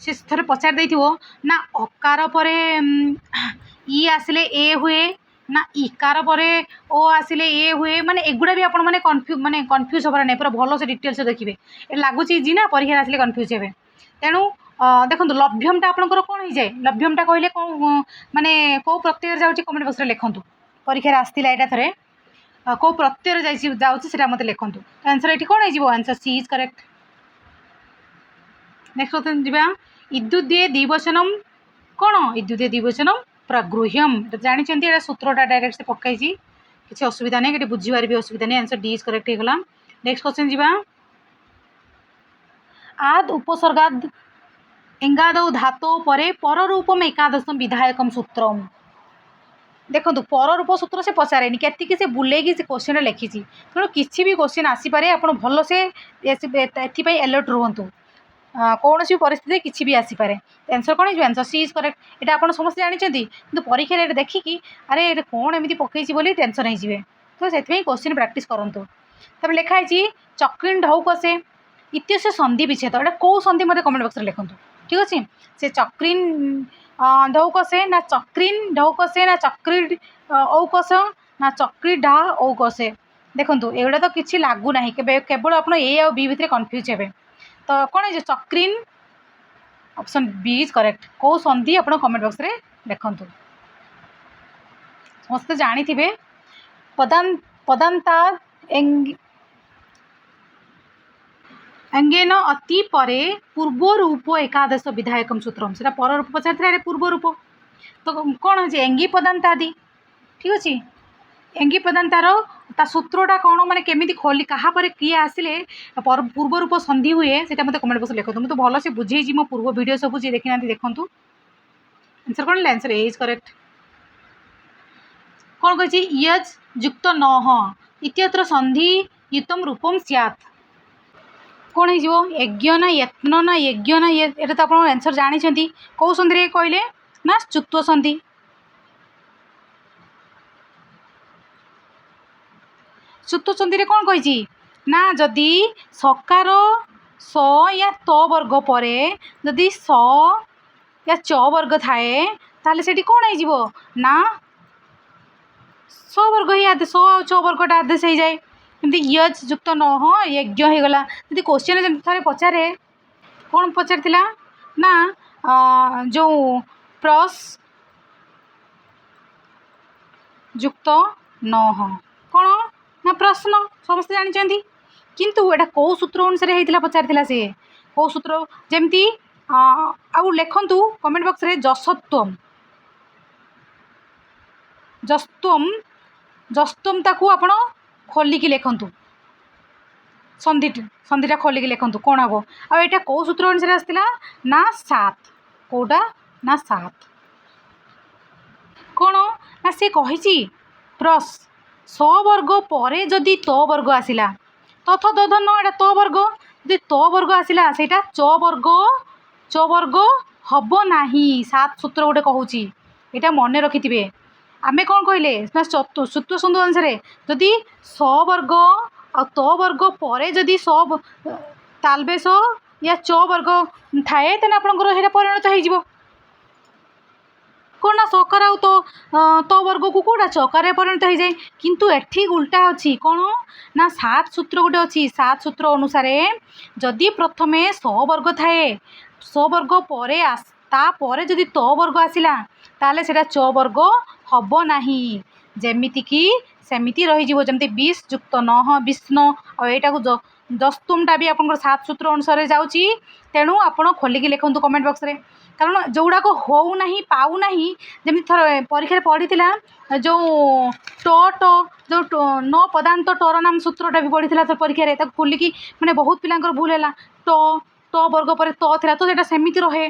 से थे पचार दे ना अकार पर ई आसिले ए हुए ना इकार पर ओ आसिले ए हुए माने एगुड़ा भी आपण माने कन्फ्यूज हबार नहीं पूरा भल से डिटेल्स देखिए लगुच इजी ना परीक्षा आसिले कन्फ्यूज हे तेणु देखो लभ्यमटा आपंकर कौन हो जाए लभ्यमटा कहले कौन माने कौ प्रत्यय जाऊँगी कमेंट बक्स में लिखूँ परीक्षा आसला यहाँ थे कौ प्रत्यय जाऊँगी मत लिखूँ आंसर ये कौन हो answer C is correct. Next question जी इद्युदे द्विवचनम कौन इद्युदे द्विवचनम प्रगृह्यम जानते सूत्रटा डायरेक्ट से पकई किसी असुविधा नहीं कि बुझीबार भी असुविधा नहीं आंसर डी इज करेक्ट होगा। नेक्स्ट क्वेश्चन जी आद उपसर्गाद एंगाद धातो परे पररूपम एकादशम विधायकम सूत्रम देखो पर रूप सूत्र से पचारे केतिकी से बुलेगी से क्वेश्चन लिखी तेणु किसी भी क्वेश्चन आसीपे आप भल से एपाई अलर्ट रुहतु कौन सी परिस्थिति किसी भी आसीपे आंसर कौन है आंसर सी इज करेक्ट यहाँ आप समस्त जानते कि परीक्षा ये देखिकी अरे ये कौन एमती पकई बोली टेंशन हो तो से क्वेश्चन प्राक्ट करूँ तब लिखाई चक्रीन ढौकसे इत्यस्य संधि विच्छेद यहाँ कौ संधि मत कमेंट बक्स में लिखूँ ठीक अच्छे से चक्रीन ढौकसे ना चक्रीन ढौकसे ना चक्री औकस ना चक्री ढा औकसे देखो एगुड़ा तो किसी लगुना केवल आप ए आ बी भितर कन्फ्यूज हे तो कौन है चक्रीन ऑप्शन बी इज करेक्ट कौ संधि आप कमेंट बक्स में लिखूँ समस्त जानी थे पदांता अंगेन अति परे पूर्व रूप एकादश विधायकम सूत्रम से पर रूप पचार पूर्व रूप तो कौन हो एंगी पदांतादि ठीक अच्छे एंगी पदांतार ता सूत्रटा कौन माने केमिति खोली कहा पर किए आसिले पूर्व रूप संधि हुए से मत कमेंट बक्स लिखो मुझे भल से बुझे मो पूर्व वीडियो सब जी देखी ना देखूँ आंसर कौन आंसर ए इज करेक्ट। कौन कही यज युक्त न इत्यत्र संधि युतम रूपम स्यात् कौन हो यज्ञ ना यत्न ना यज्ञ ना ये तो आप आंसर जानते कौ संधि कहले ना चुत्व संधि चुत्व संधि कौन कही ना जदि सकार स या त वर्ग पर जदि स या च वर्ग थाए ताले सेठी कौन हो ना स वर्ग ही आदेश स आ च वर्गटा आदेश हो जाए एमती यज युक्त न यज्ञ हो गला जब क्वेश्चन जब थे पचारे कौन पचार ना जो प्रस युक्त न कौन ना प्रश्न समस्त जानते किंतु एटा कौ सूत्र अनुसार होता पचार से कौ सूत्र जमती आउ लिखु कमेंट बक्स रे जसत्वम जस्तम जस्तम ताकू आपण खोलिकी लिखु संधिटा खोलिकी लिखु कौन हम आटा कौ सूत्र अनुसार आसला ना सात कौटा ना सात कौन ना सी कही प्रस स वर्ग पर जदि त वर्ग आसला तथ दधन एटा त वर्ग जदि त वर्ग आसला से च वर्ग हम ना सात सूत्र गोटे कहूँ यहाँ मन रखि आमे कौन कहले ना सूत्र संधि अनुसार जदि स वर्ग आ त वर्ग पर जदि तालबेस या च वर्ग थाए तेना आपंकर परिणत हो कौन ना सकार आउ तो वर्ग को कौटा चकार परिणत हो जाए किंतु एठी उल्टा अच्छी कौन ना सात सूत्र गोटे अच्छी सात सूत्र अनुसार जदि प्रथमे स वर्ग थाए स वर्ग पर जदि त वर्ग आसला ताले सेटा च वर्ग हम नाही जेमिति कि सेमिति रही जमती 20 युक्त न 20 न आईटा को दस्तुमटा भी आपंकर 7 सूत्र अनुसार जाऊँगी तेणु आपण खोलिकी लिखु कमेंट बॉक्स रे कारण जोगुड़ाक होना पाऊना जमी थर परीक्षा पढ़ी जो ट ट जो न पदांत टोर नाम सूत्रटा भी पढ़ी थर परीक्षा खोलिकी मैंने बहुत पिलांकर भूल है ट ट वर्ग पर त था तो यहाँ सेमती रहे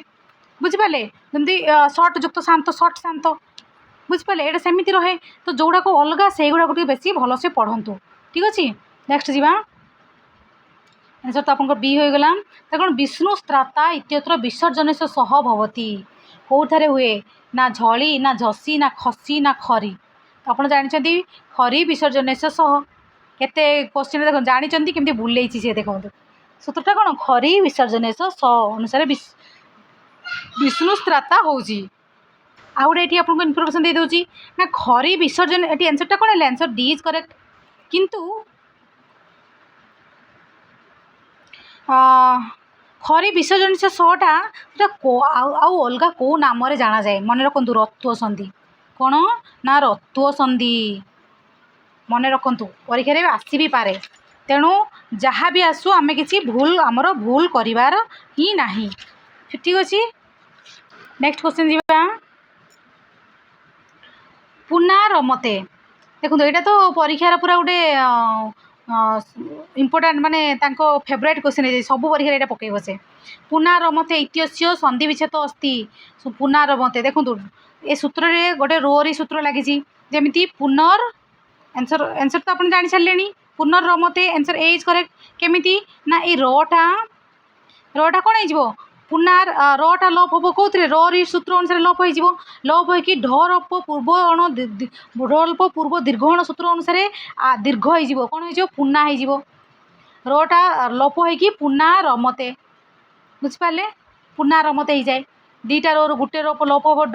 बुझिपारे जमी सर्ट युक्त शांत सर्ट शांत बुझिपारे यहाँ सेमती रहे तो जोगुड़ाक अलग से गुड़ाक बेसी भलसे पढ़ु ठीक अच्छे नेक्स्ट जीवा आंसर तो आप बी हो गला कौन विष्णु स्त्राता इत्यत्र विसर्जन से सह भवती कौन हुए ना झली ना झसी ना खसी ना खरी तो आप जानते खरी विसर्जन से सह केते क्वेश्चन देख जानते केमती बुले सी देखो सूत्रटा कौन खरी विसर्जन से सह अनुसार विष्णु स्त्राता होउची आ गोटे ये आपको इनफर्मेशन दे दूची ना खरी विसर्जन ये आंसरटा कौन है आंसर डी इज करेक्ट किंतु खरी विसर्जन से शटा आउ अलग कौ नाम जाना जाए मन रखु रत्व संधि कौन ना रत्व संधि मन रखु परीक्षा आसी भी पारे तेणु जहाँ भी आसू आम कि भूल आमर भूल करार ही ना ठीक अच्छे नेक्स्ट क्वेश्चन जी पुनरमते देखो यहाँ तो परीक्षार पूरा गोटे इम्पोर्टाट माने फेवरेट क्वेश्चन है सब परीक्षा यहाँ पकड़ से पुनरमते इत्यस्य संधि विच्छेद अस्ति पुनरमते देखो ए सूत्र रे गोटे रोरी सूत्र लगी जमी पुनर आंसर आंसर तो आप जानी सारे पुनरमते आंसर ए इज करेक्ट केमी ना ये रटा कौन हो पुनार रटा लप हम कौन री सूत्र अनुसार लप हो लप हो ढरप पूर्व अण ढरप पूर्व दीर्घण सूत्र अनुसार दीर्घ हो कौन हो पुना हो रटा लप हो पुना रमते बुझिपारे पुना रमते हो जाए दीटा रो गोटे लप हम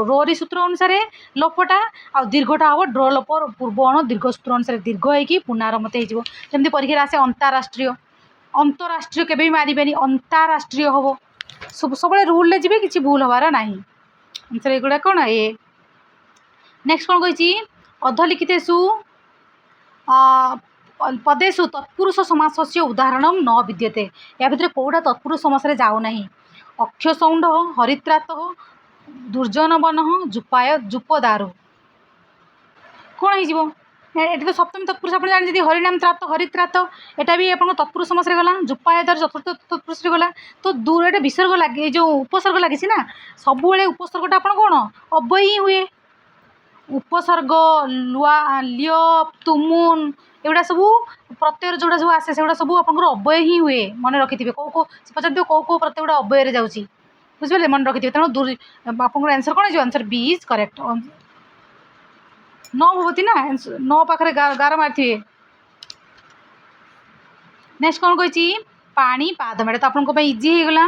रोरी सूत्र अनुसार लपटा आ दीर्घटा हम ड्र लप पूर्व अण दीर्घ सूत्र अनुसार दीर्घ हो पुना रमते होमती परीक्षा आसे अंतरराष्ट्रीय अंतरराष्ट्रीय केबे भी मारे अंतरराष्ट्रीय हम सब सब रूल जी किसी भूल हबार ना आंसर एगुड़ा कौन ए नेक्स्ट कौन कही अधलिखितेषु पदेषु तत्पुरुष समास उदाहरण न विद्यते या भितर कौटा तत्पुरुष समास जाऊना अक्षसौंड हरित्रात दुर्जन वन जुपाय जुपदारु कौन हो ये तो सप्तमी तत्पुरुष आप जानते हरिनाम त्रात हरित्रात यहाँ भी आप तत्पुरुष समास गला जुपायदार चतुर्थ तत्पुरुष गला तो दूर ये विसर्ग लगे जो उपसर्ग लगी ना सब उपसर्गटा आप कौन अव्यय ही हुए उपसर्ग लुआ लिय तुमुन एगुड़ा सब प्रत्यय जोड़ा सब आसे से सब आप अव्यय ही हुए मन रखि थे कौ पचार कौ कौ प्रत्यय गुड़ा अव्यय जाऊँगी बुझे मन रखि थे तेणु दूर आप आंसर कौन हो आंसर बी इज करेक्ट न भवती ना न पाखे गार मारी नेक्स्ट कौन कही पाणीपादम एटा तो आपको इजी हो गला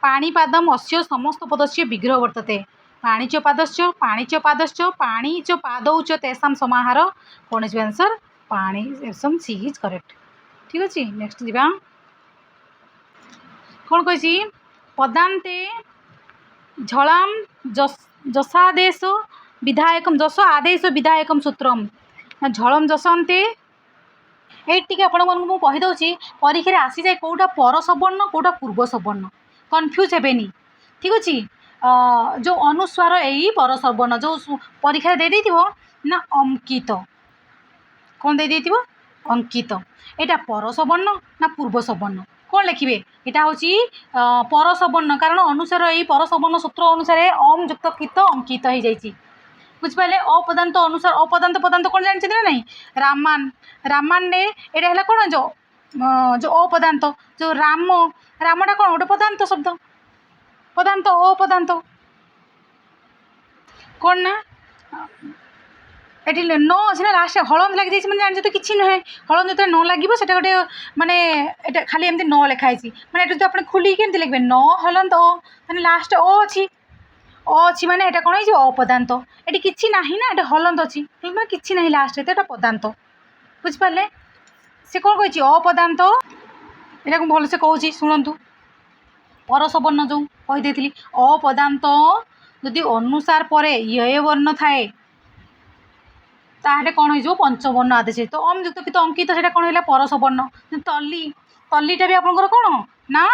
पाणीपादम अस्य समस्त पदस्य विग्रह वर्तते पाणीच पादश्च पाणीच पादश्च पाणीच पादौ च तेषां समाहार कौन हो आंसर पाणी एसम सी इज करेक्ट ठीक अच्छे नेक्स्ट जीवा कौन कही पदान्ते झलाम जसादेश विधायक जस आदेश विधायक सूत्रम झलम जसंते ये आपको कहीदे परीक्षा आसी जाए कौटा पर सवर्ण कौटा पूर्व सवर्ण कन्फ्यूज हेनी ठीक अच्छे जो अनुस्वार यही पर सवर्ण जो परीक्षा दे ना अंकित कौन दे अंकित यहाँ पर सवर्ण ना पूर्व सवर्ण कौन लिखे यहाँ हूँ पर सवर्ण कारण अनुसार यही पर सवर्ण सूत्र अनुसार अम युक्त कित अंकित हो जाए बुझिपारे अपदांत अनुसार अपदांत पदांत कौन जानते ना नहीं रामान रामान ने यहाँ है कौन जो जो अपदांत जो राम रामटा कौन गोटे पदांत शब्द पदांत अपदांत कौन ना ये न अच्छे ना लास्ट हलंद लगी जाए मैंने जानते तो किसी नुहे हलंद जो न लगे से गोटे मानने खाली एमती न लिखाई मैंने ये आप खोलिक केमती लिखे न हलंद मैंने लास्ट अच्छी अच्छी माने यहाँ कौन हो अपदांत ये किसी ना ना ये हलंद अच्छी मैंने किसी ना लास्ट यहाँ पदांत बुझिपारे से कौन कही अपदांत यहाँ भलसे कहूँ शुणु परसवर्ण जो कहीदे अपदांत जदि अनुसार पर ये वर्ण थाए ताहले कौन हो पंचवर्ण आदेश तो अम युक्त कित अंकित से कौन है परसवर्ण तली तलीटा भी आपंकर कौन ना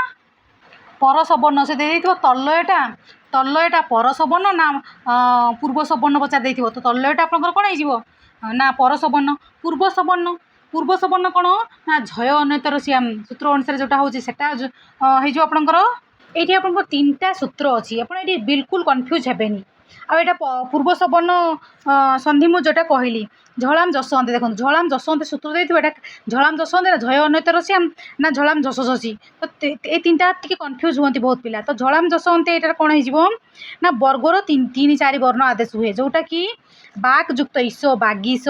परस वर्ण से दे तलयटा तलयटा परस वर्ण ना पूर्व सवर्ण पचार दे तो तलयटा आपंकर कौन हो ना परस वर्ण पूर्व सवर्ण पूर्व सवर्ण कौन ना झय अन्यतर श्याम सूत्र अनुसार जोटा हो आपंकर ये आप तीन सूत्र अच्छी आप बिल्कुल कन्फ्यूज हेनी आटा पूर्व सवर्ण संधि मुझे कहली झलाम जसवंत देखो झलाम जसवंत सूत्र देता झलाम जसवंत ना झय अन्यतर श्याम ना झलाम जस जसी तो ये तीन टा टी कन्फ्यूज हुआ बहुत पिला तो झलाम जसवंत यहाँ कौन हो ना वर्गर तीन चार वर्ण आदेश हुए जोटा कि बाक युक्त ईश बागिश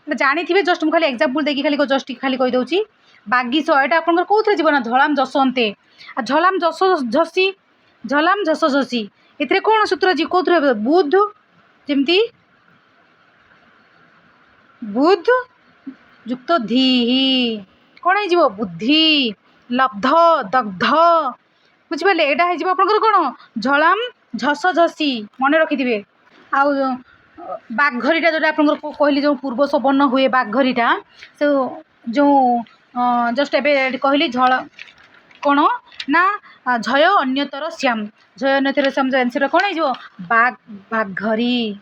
जानी थे जस्ट मुझे एग्जाम्पल देखिए खाली जस्ट खाली कहीदे बागिश यहाँ आप कौन जीव ना झलाम जसवंते झलाम जस झसी झलाम झस झसी ये कौन सूत्र जी कौन बुध जमती बुध युक्त धी कौन हो बुद्धि लब्ध दग्ध बुझिपारे यहाँ हो कौन झलाम झस झसी मन रखिथे आउ बाघरीटा जो आप कहली जो पूर्व सवर्ण हुए बाघरीटा से जो जस्ट ए कहली झल कौन ना झय अन्यतर श्याम झय अन्यतर श्याम आंसर कौन हो बाघ बाघरी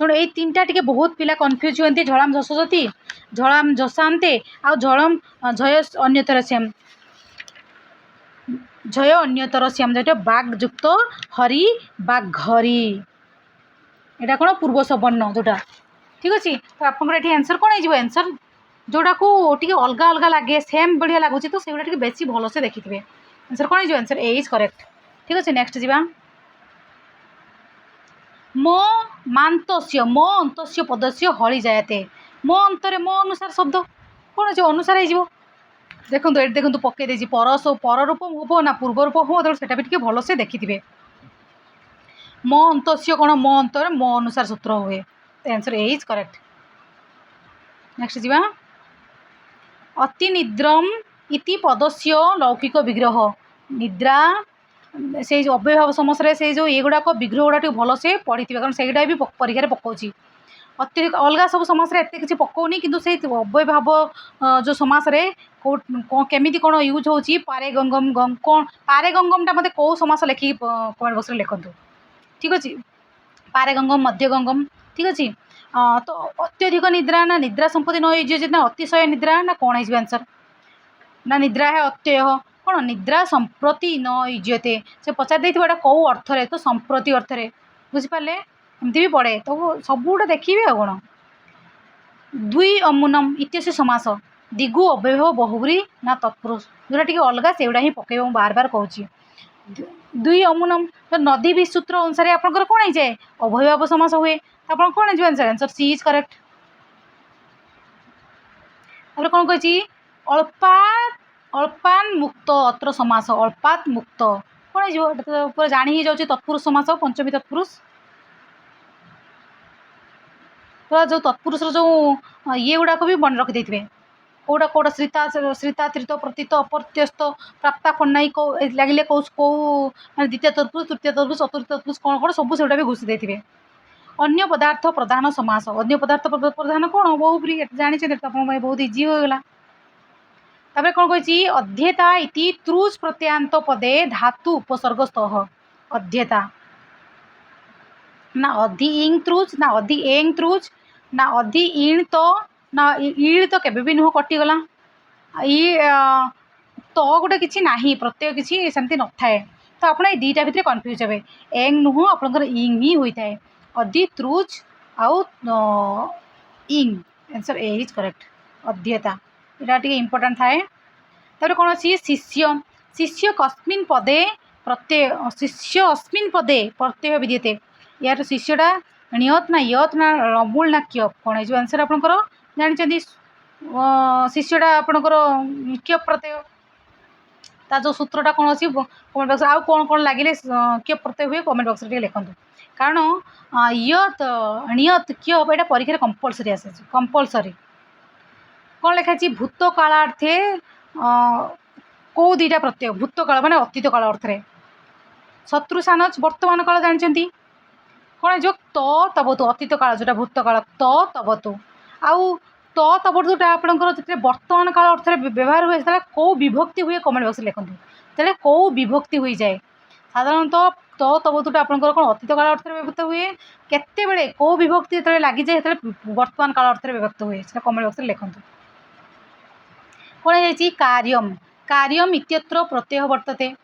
तेणु ये तीन टा टे बहुत पिला कन्फ्यूज हुए झलाम झसजती झलाम झसांते आ झलम झय अन्यतर श्याम झय अन्यतर श्याम जो बाघ युक्त हरि बाघरी यहाँ कौन पूर्व सवर्ण जोटा ठीक अच्छे तो आप आंसर कौन हो आंसर जोड़ा को टी अलग अलग लगे सेम बढ़िया लगुच तो से बेसी भलसे देखिथे आंसर कौन हो आंसर ए इज करेक्ट ठीक अच्छे नेक्स्ट जीवा मो मांतस्य मो अंतस्य पदस्य हली जायते मो अंतरे मो अनुसार शब्द कौन अच्छे अनुसार हो देखो ये देखो पकई परस पर रूप हम ना पूर्व रूप हम से भी भलसे देखिथे मो अंतस्य कौन मो अंतर मो अनुसार सूत्र हुए तो answer A is correct next जीवा अति निद्रम इति पदस्य लौकिक विग्रह निद्रा से अव्ययभाव समस्या से जो ये गुड़ाक विग्रह गुड़ा भल से पढ़ी कारण से भी परीक्षा पकाऊँगी अत्यधिक अलग सब समस्या एत किसी पकाउनी कि अव्ययभाव जो समास केमी कौन यूज हो पारे गंगम गम कौन पारे गंगमटा मत कौ समास लिखिक कमेंट बॉक्स में लिखु ठीक अच्छे पारे गंगम मध्य गंगम ठीक अच्छे तो अत्यधिक निद्रा ना निद्रा संपत्ति न ना अतिशय निद्रा ना कौन हो आंसर ना निद्रा है अत्यय कौन निद्रा संप्रति न युज्यते से पचार देता कौ अर्थ तो संप्रति अर्थ बुझिपारे एमती भी पड़े तो सब गुड़ा देखिए आ कौन दुई अमुनम इत्यस्य समास दिगु अव्ययभाव बहुब्री ना तत्पुरुष जोटा टी अलग से गुड़ा ही पकड़ बार बार कहूँ दुई अमुनम तो नदी भी सूत्र अनुसार आपंकर कौन हो जाए अव्ययभाव समास हुए तो आप कौन हो answer answer C is correct तापर कौन कही अल्पात अल्पान मुक्त अत्र समास अल्पात मुक्त कौन हो जानी ही जाऊँगी तत्पुरुष समास पंचमी तत्पुरुष पूरा जो तत्पुरुष जो ये गुड़ाक भी मन रखी थे कौटा कौटा श्रीता श्रीता त्रित प्रतीत अपर्त्यस्त प्राप्ता फन्नाई कौ लगे कौ कौ द्वितीय तत्पुरुष तृतीय तत्पुरुष चतुर्थ तत्पुरुष कौन कौन सब से भी घुषी देते अन्य पदार्थ प्रधान समास अन्य पदार्थ प्रधान कौन बहुब्री जानते तो आप बहुत इजी होगा तापर कौन कही अध्येता इति त्रुज प्रत्यांत पदे धातु उपसर्ग स्तः अध्येता ना अधि इंग त्रुज ना अधि एंग त्रुज ना अधि इण तो ना इण तो केबे भी नुह कटिगला तो गोटे किसी ना प्रत्यय किसी सेमती न थाए तो आप दीटा भितर कन्फ्यूज हे एंग नुह आपंकर इंग ही होता है अधि त्रुज आउ इंग आंसर ए इज करेक्ट अध्येता यहाँ टे इम्पोर्टाट थाए तापर कौन अच्छी शिष्य शिष्य कस्मिन् पदे प्रत्यय शिष्य अस्मिन् पदे प्रत्यय विद्यते यार शिष्यटा नियत ना यत ना रमूल ना क्यप कौन हो आंसर आपंकर जानते शिष्यटा आपंकर क्यप प्रत्यय ता जो सूत्रटा कौन अच्छी कमेंट बॉक्स आउ कौन कौन लगे क्यप प्रत्यय हुए कमेंट बॉक्स में लिखुँ कारण यत नियत क्यप यहाँ परीक्षा कंपलसरी आसे कंपलसरी कौन लिखाई भूतकालार्थे कौ दीटा प्रत्यय भूतकाल माने अतीत काल अर्थ शत्रु सानच वर्तमान काल जानते कौन जो तबतु अतीत काल जोटा भूतकाल तबतु आउ तबुटा आपंकर जो बर्तमान काल अर्थ व्यवहार हुए से कौ विभक्ति हुए कमेंट बॉक्स लिखूँ तेरे कौ विभक्ति हो जाए साधारणतः तबुटा आपंकर कौन अतीत काल अर्थ व्यक्त हुए केते बेले कौ विभक्ति जो लगी जाए बर्तमान काल अर्थ व्यक्त हुए कमेंट बॉक्स लिखूँ कौन है कार्यम कार्यम इत्यत्र प्रत्यय वर्तते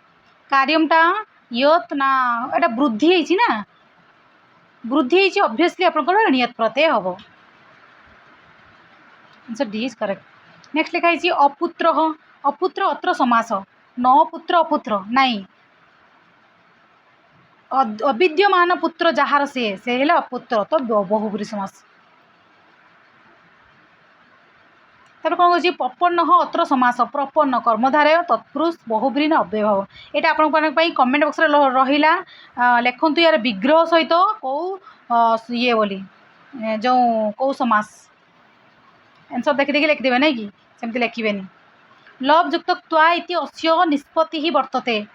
कार्यमटा यत ना एटा वृद्धि ना वृद्धि ऑब्वियसली आपंकर नियत प्रत्यय हम answer D is correct next लिखा है अपुत्र अपुत्र अत्र समास न पुत्र अपुत्र नाई अविद्यमान पुत्र जार से हेला अपुत्र तो बहुब्री समास तब कौन कह प्रपन्न अत्र समास प्रपन्न कर्मधारय तत्पुरुष बहुब्री न अव्ययभाव यहाँ आपण कमेंट बॉक्स रहा लिखु यार विग्रह सहित कौ ये बोली जो कौ समास आंसर देखी देखी लिखिदेवे ना कि सेमती लिखे लभ युक्त त्वा इति अस्य निष्पत्ति ही वर्तते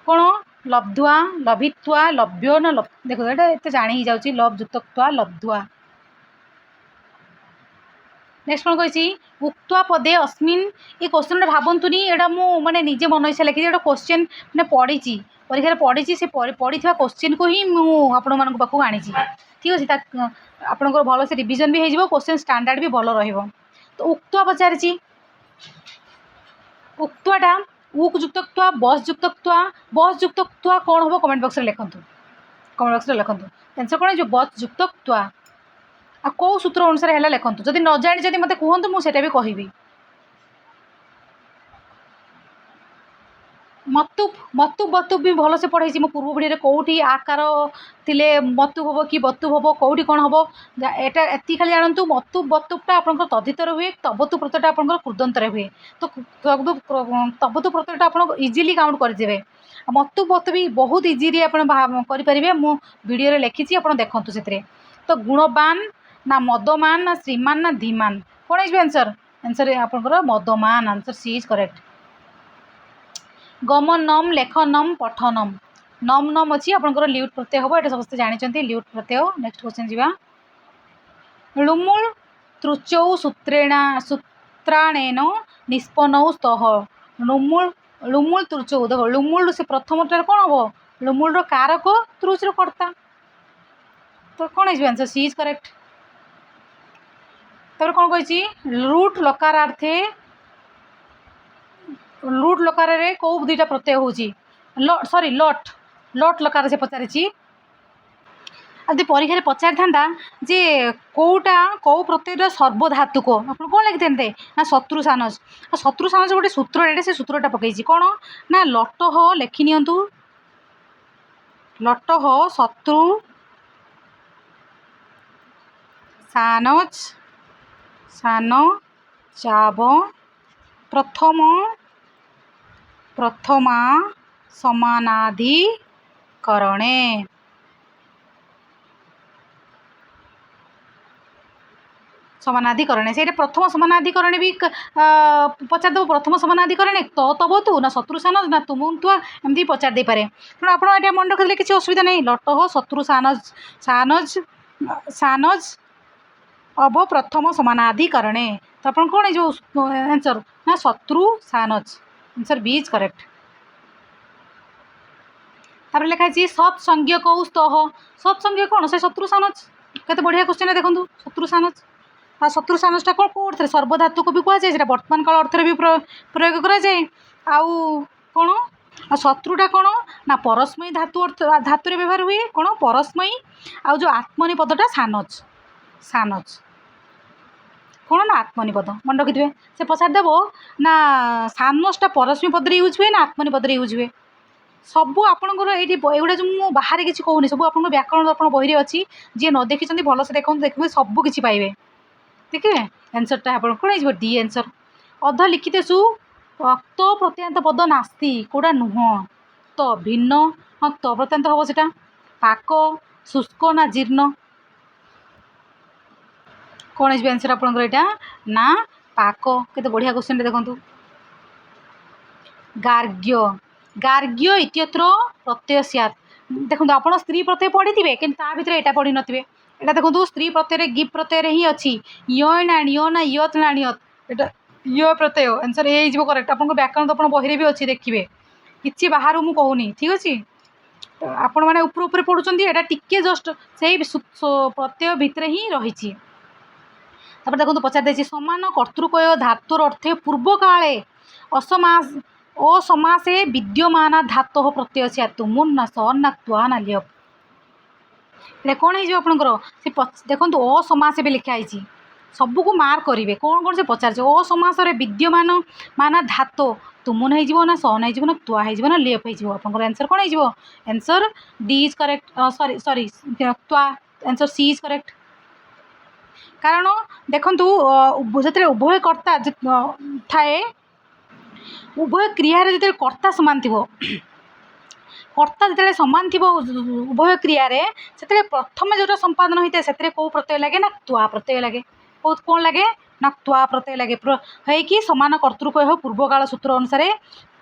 कौन लब्ध्वा लभित्वा लभ्यो न देखो ये जाणी ही जाऊँगी लभ युक्त त्वा लब्ध्वा नेक्स्ट कौन कही उक्त्वा पदे अस्मिन ये क्वेश्चन भावतुनि एटा मु माने निजे मन इच्छा लिखी एटा क्वेश्चन मैंने पढ़ी परीक्षा पढ़ी से पढ़ी क्वेश्चन को ही मुझे पाक आनी ठीक अच्छे आपंकर भल से रिविजन भी हो क्वेश्चन स्टैंडर्ड भी भल रही तो उक्त्वा पचारि उक्त्वाटा उक युक्त बस युक्त कौन हम कमेंट बॉक्स में लिखु कमेंट बॉक्स में लिखु आंसर कौन जो बस युक्त आ कौ सूत्र अनुसार है लिखु जदि न जानी मत कहतु मुझे भी कहि मतुप मतुप बतुप भी भल से पढ़ाई मो पूर्व पीढ़ी कौटी आकार थिले मतुप हम कि बतुप हम कौटी कौन हम एटा एति खाली जानतु मतुप बतुपटा आपंकर तद्धितर हुए तबतु प्रत्ययटा आपंकर कृदंतर हुए तो तबतु प्रत्ययटा आप इजिली काउंट करदे मतुप बतुप भी बहुत इजिली करेंगे मु वीडियो लिखी आप देखु से तो गुणवान ना मदमान ना श्रीमान ना धीमान कौन है आंसर आंसर आपंकर मदमान आंसर सी इज करेक्ट गमनम लेखनम पठनम नम नम अच्छी आपंकर ल्यूट प्रत्यय हम ये समस्त जानते ल्यूट प्रत्यय नेक्स्ट क्वेश्चन जी लुमुल तृचौ सूत्राणेन निष्पन्नौ स्तः लुमुल लुमुल तृचौ देख लुमुल से प्रथम कौन हम लुमुल कारक तृच कर्ता तो कौन है आंसर सी इज करेक्ट तब कौन कही रूट लकारार्थे लुट लकार कौ दुईटा प्रत्यय हूँ सॉरी लट लट लकार से पचारि आदि परीक्षा पचारि था जे कौटा कौ प्रत्यय सर्वधातुक आप कौन लिखि ना शत्रु सानज शत्रु सानज गोटे सूत्र से सूत्रटा पकई कौन ना लट लिखि नियंतु लट शत्रु सानज सान चाव प्रथम प्रथमा समानाधिकरणे समानाधिकरणे से प्रथम समानाधिकरणे भी पचारदेव प्रथम समानाधिकरणे तो तबतु ना शत्रु सानज ना तुम एमती पचार दे पारे तेणु आप मन रखिले किसी असुविधा नहीं लट शत्रु सानज सानज सानज अब प्रथम समानाधिकरणे तो आप कौन जो आंसर ना शत्रु सानज आंसर बी इज करेक्ट तापर लिखाई सत्संज्ञक स्तः सत्संज्ञ कौन से शत्रु सानज केते बढ़िया क्वेश्चन देखो शत्रु सानज आ शत्रु सानजटा कौन कौन सर्वधातु को भी कहुए वर्तमान काल अर्थ भी प्रयोग कराए आउ कौन आ शत्रुटा कौन ना परस्मयी धातु धातु व्यवहार हुए कौन परस्मयी आउ जो आत्मनि पदटा सानज सानज कौन ना आत्मनि पद मन रखिथे से पचारदेव ना सानजटा परस्मयी पदरे यूज हुए ना आत्मनि पदरे यूज हुए सबू आपंकर ये एगुड़ा जो मुझे बाहर किसी कहूनी सब आप व्याकरण आप बही अच्छी जी न देखी भल से देखते देखिए सबकि पाइबे देखिए आंसरटा आप कौन डी आंसर अध लिखितेसु रक्त प्रत्यांत पद नास्ति कौटा नुह तो भिन्न हाँ तो प्रत्यांत हम से पाक शुष्क ना जीर्ण कौन है आंसर आपंकर यहाँ ना पाक केते बढ़िया क्वेश्चन देखु गार्ग्य गार्ग्य इत्यत्र प्रत्यय स्यात् देखो आप स्त्री प्रत्यय पढ़ी थे कि भितर यहाँ पढ़ी नथिबे एटा देखो स्त्री प्रत्यय गिप प्रत्यय ही अच्छी यण यो ना यत ना यत यो प्रत्यय आंसर ए करेक्ट आप व्याकरण तो बही भी अच्छी देखिए किसी बाहर मुझे कहूनी ठीक अच्छे आपण मैंने ऊपर पढ़ुं यहाँ टिके जस्ट से प्रत्यय भितर ही रही देखो पचार दे समान कर्तृकय धातुर अर्थे पूर्व काले असमास असमासे विद्यमान धातो प्रत्यय से तुमुन ना सन ना त्वा ना लियप ये कौन हो आपंकर से देखो असमास भी लिखाई सबको मार्क करेंगे कौन कौन से पचार असमास विद्यमान मान धातो तुमुन हो ना सन हो ना त्वा हो ना लियप हो आप आंसर कौन हो answer D is correct sorry sorry त्वा आंसर सी इज करेक्ट कारण देखु जो उभय कर्ता थाए उभय क्रियार जो कर्ता सामान थी कर्ता जो सामान थी उभय क्रियार से प्रथम जो संपादन होता है से कौ प्रत्यय लगे ना त्वा प्रत्यय लगे कौन लगे ना त्वा प्रत्यय लगे है सामान कर्तृकय हो पूर्वकाल सूत्र अनुसार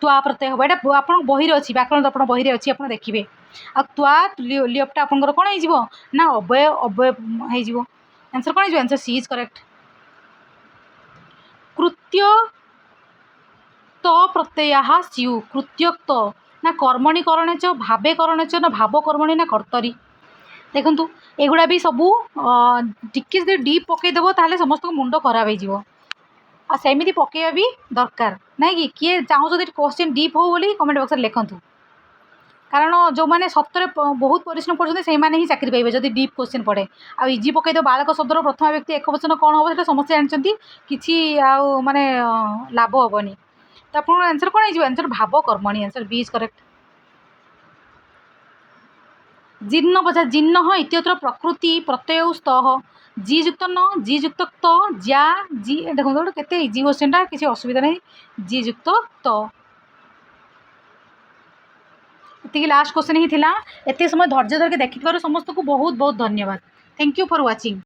त्वा प्रत्यय हम यहाँ आप बही अच्छी व्याकरण तो आप बही अच्छी आप देखिए आ त्वा लियपटा आपंकर कौन हो ना अव्यय अव्यय हो आंसर कौन हो आंसर सी इज करेक्ट कृत्य तो प्रत्यय स्यु कृत्योक्त ना कर्मणि करणे च भावे करणे च ना भाव कर्मणि ना कर्तरी देखु एगुड़ा भी सबू टिके डीप पकईदेव ताले समस्त मुंड खराब हो सेमती पकईवा भी दरकार ना कि किए चाहूँ क्वेश्चन डीप हो बोली कमेंट बॉक्स में लिखतु कारण जो मैंने सप्तर बहुत परिश्रम करते ही चाकरी पाइबे जब डीप क्वेश्चन पड़े आ इजी पकईद बालक शब्दर प्रथम व्यक्ति एक वचन कौन हम से समस्या जानते कि माने लाभ हेनी तो आप आंसर कौन हो आंसर भाव कर्मणि आंसर बी इज करेक्ट जीर्ण पचा जीर्ण इत्यत्र प्रकृति प्रत्यय स्तः जी युक्त न जी युक्त त जा जी देखो केते इजी क्वेश्चन किसी असुविधा नहीं जी युक्त त ये लास्ट क्वेश्चन ही थिला एते समय धैर्य धरके देखि समस्त को बहुत बहुत धन्यवाद थैंक यू फॉर वाचिंग।